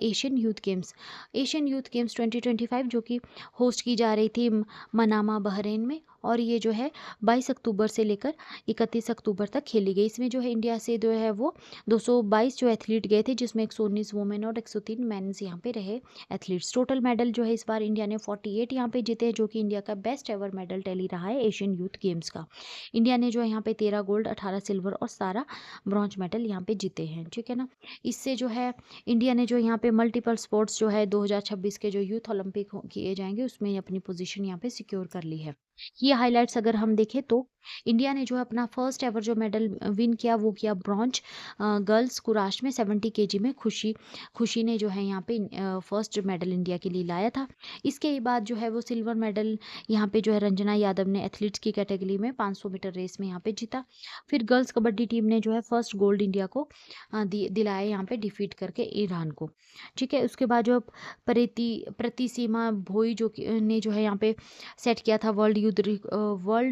Asian youth games 2025 जो कि होस्ट की जा रही थी मनामा बहरीन में, और ये जो है 22 अक्टूबर से लेकर 31 अक्टूबर तक खेली गई। इसमें जो है इंडिया से जो है वो 222 जो एथलीट गए थे, जिसमें 119 वुमेन और 103 मेंस यहाँ पे रहे एथलीट्स। टोटल मेडल जो है इस बार इंडिया ने 48 यहाँ पे जीते हैं, जो कि इंडिया का बेस्ट एवर मेडल टैली रहा है एशियन यूथ गेम्स का। इंडिया ने जो है यहाँ पे 13 गोल्ड, 18 सिल्वर और 17 ब्रॉन्ज मेडल यहाँ पे जीते हैं, ठीक है ना। इससे जो है इंडिया ने जो यहाँ पे मल्टीपल स्पोर्ट्स जो है 2026 के जो यूथ ओलंपिक किए जाएंगे उसमें अपनी पोजीशन यहाँ पे सिक्योर कर ली है। ये हाइलाइट्स अगर हम देखें तो इंडिया ने जो है अपना फर्स्ट एवर जो मेडल विन किया वो किया ब्रॉन्ज गर्ल्स कुराश में 70 kg में। खुशी ने जो है यहाँ पे फर्स्ट मेडल इंडिया के लिए लाया था। इसके बाद जो है वो सिल्वर मेडल यहाँ पे जो है रंजना यादव ने एथलीट्स की कैटेगरी में 500 मीटर रेस में यहाँ पे जीता। फिर गर्ल्स कबड्डी टीम ने जो है फर्स्ट गोल्ड इंडिया को दिलाया यहाँ पे डिफीट करके ईरान को, ठीक है। उसके बाद जो प्रतिसीमा भोई ने जो है यहाँ पे सेट किया था world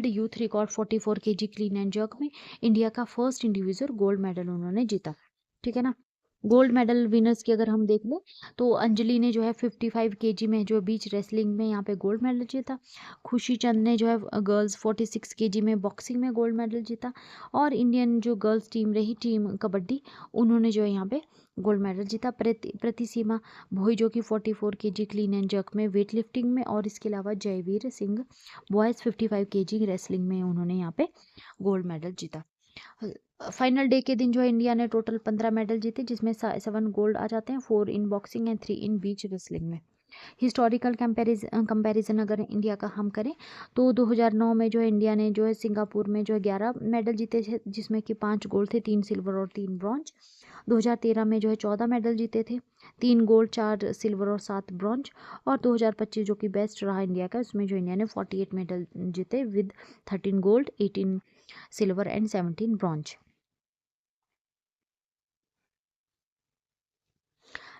youth record 44 kg clean and jerk में। इंडिया का फर्स्ट इंडिविजुअल गोल्ड मेडल उन्होंने जीता, ठीक है ना। गोल्ड मेडल विनर्स की अगर हम देख लें तो अंजलि ने जो है 55 kg में जो बीच रेसलिंग में यहाँ पे गोल्ड मेडल जीता। खुशी चंद ने जो है गर्ल्स 46 kg में बॉक्सिंग में गोल्ड मेडल जीता। और इंडियन जो गर्ल्स टीम रही टीम कबड्डी, उन्होंने जो है यहाँ पे गोल्ड मेडल जीता। प्रतिसीमा भोई जो कि 44 kg क्लीन एंड जर्क में वेट लिफ्टिंग में, और इसके अलावा Jaiveer Singh boys 55 kg wrestling में उन्होंने यहाँ पे गोल्ड मेडल जीता। फाइनल डे के दिन जो है इंडिया ने टोटल 15 मेडल जीते, जिसमें 7 गोल्ड आ जाते हैं, 4 in boxing and 3 in beach wrestling में। हिस्टोरिकल कंपैरिजन अगर इंडिया का हम करें तो 2009 में जो है इंडिया ने जो है सिंगापुर में जो है 11 मेडल जीते थे, जिसमें कि 5 गोल्ड थे, 3 सिल्वर और 3 ब्रॉन्ज। 2013 में जो है 14 मेडल जीते थे, 3 गोल्ड, 4 सिल्वर और 7 ब्रॉन्ज। और 2025 जो कि बेस्ट रहा इंडिया का, उसमें जो इंडिया ने 48 मेडल जीते with 13 gold, 18 silver and 17 bronze.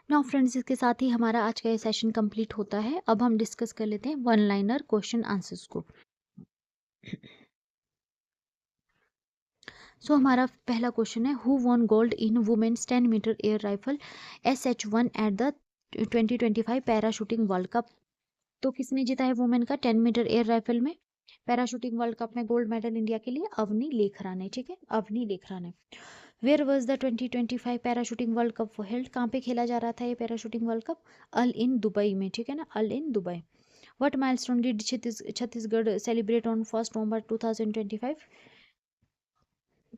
Now friends, इसके साथ ही हमारा आज का ये सेशन कंप्लीट होता है। अब हम डिस्कस कर लेते हैं वन लाइनर क्वेश्चन आंसर्स को। हमारा पहला क्वेश्चन है, who won gold in women's 10 metre air rifle SH1 at the 2025 parachuting world cup. तो किसने जीता है वुमेन का 10 मीटर एयर राइफल में पैराशूटिंग वर्ल्ड कप में गोल्ड मेडल इंडिया के लिए? अवनी लेखरा ने, ठीक है, अवनी लेखरा ने। Where was the 2025 parachuting world cup held? कहाँ पे खेला जा रहा था ये parashooting world cup? Al Ain Dubai में, ठीक है ना, Al Ain Dubai. What milestone did Chhattisgarh celebrate on 1 नवंबर 2025?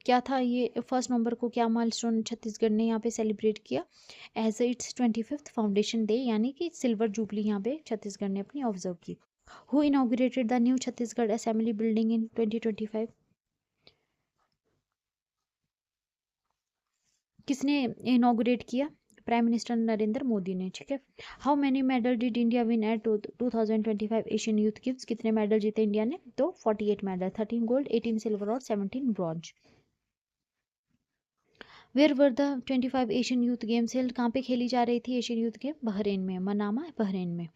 क्या था ये 1 नवंबर को, क्या माइलस्टोन छत्तीसगढ़ ने यहाँ पे सेलिब्रेट किया? As it's 25th foundation day, यानी कि सिल्वर जुबली यहाँ पे छत्तीसगढ़ ने अपनी ऑब्जर्व की। Who inaugurated the new Chhattisgarh assembly building in 2025? किसने इनॉग्रेट किया? प्राइम मिनिस्टर नरेंद्र मोदी ने, ठीक है। How many medal did India win at 2025 Asian youth games? कितने मेडल जीते इंडिया ने? तो 48 मेडल, 13 गोल्ड, 18 सिल्वर और 17 bronze. Where were the 25 Asian youth games held, कहाँ पे खेली जा रही थी एशियन यूथ गेम? बहरीन में, मनामा बहरीन में।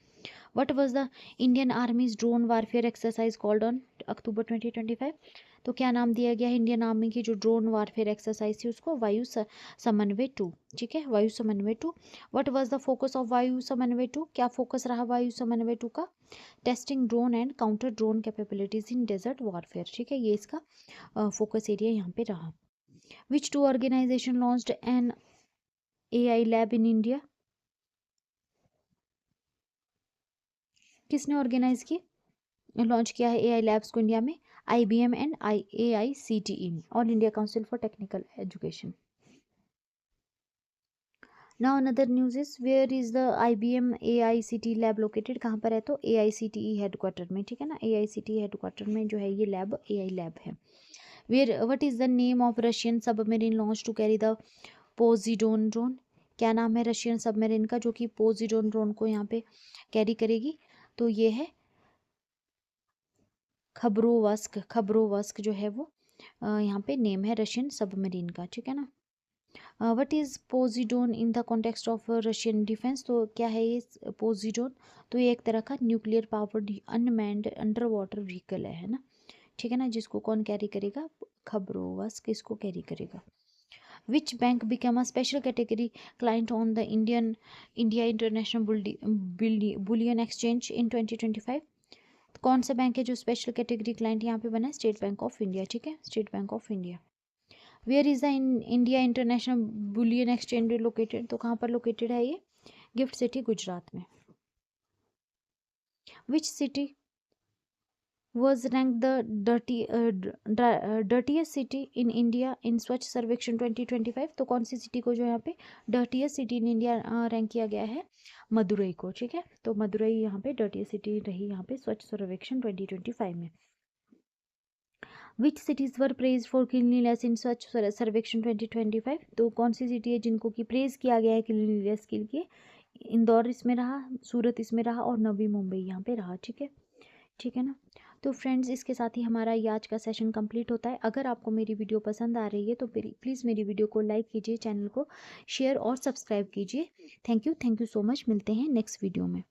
What was the Indian army's drone warfare exercise called on October 2025? तो क्या नाम दिया गया इंडियन आर्मी की जो ड्रोन वारफेयर एक्सरसाइज थी उसको? वायु समन्वय 2। ठीक है, Vayu Samanvay 2। What was the focus of वायु समन्वय 2? क्या फोकस रहा वायु समन्वय 2 का? Testing drone and counter drone capabilities in desert warfare. ठीक है, ये इसका फोकस एरिया यहाँ पे रहा। Which to organisation launched an AI lab in India? किसने ऑर्गेनाइज की, लॉन्च किया है AI लैब्स को इंडिया में? IBM and AICTE, all India council for technical education. Now another news is where is the IBM AICTE lab located? कहाँ पर है? तो AICTE हेडक्वार्टर में। ठीक है ना, AICTE हेडक्वार्टर में जो है ये लैब AI लैब है। Where what is the name of Russian submarine launch to carry the Poseidon drone? क्या नाम है रशियन सबमरीन का जो कि पोजिडोन ड्रोन को यहाँ पे कैरी करेगी? तो ये है खबरोवस्क। खबरोवस्क जो है वो यहाँ पे नेम है रशियन सबमरीन का। ठीक है ना। What is Poseidon in the context of Russian defence? तो क्या है ये पोजिडोन? तो ये एक तरह का nuclear powered unmanned underwater vehicle है ना। ठीक है ना, जिसको कौन कैरी करेगा? खबरोवस्क इसको कैरी करेगा। Which bank become a special category client on the India international bullion exchange इन 2025? कौन सा बैंक है जो स्पेशल कैटेगरी क्लाइंट यहाँ पे बना है? State Bank of India. ठीक है, State Bank of India. Where is the India international bullion Exchange located? तो कहाँ पर लोकेटेड है ये? गिफ्ट सिटी, गुजरात में। Which city was ranked the dirtiest city in India in स्वच्छ सर्वेक्षण 2025? तो कौन सी सिटी को जो यहाँ पे dirtiest city in India rank किया गया है? मदुरई को। ठीक है, तो मदुरई यहाँ पे डर्टीएस्ट सिटी रही यहाँ पे स्वच्छ सर्वेक्षण 2025 में। Which cities were praise for cleanliness in Swachh Survekshan 2025? तो कौन सी सिटी है जिनको कि प्रेज किया गया है क्लीनलीनेस के लिए? इंदौर इसमें रहा, सूरत इसमें रहा और नवी मुंबई यहाँ पे रहा। ठीक है, ठीक है ना। तो फ्रेंड्स, इसके साथ ही हमारा ये आज का सेशन कंप्लीट होता है। अगर आपको मेरी वीडियो पसंद आ रही है तो प्लीज़ मेरी वीडियो को लाइक कीजिए, चैनल को शेयर और सब्सक्राइब कीजिए। Thank you so much. मिलते हैं नेक्स्ट वीडियो में।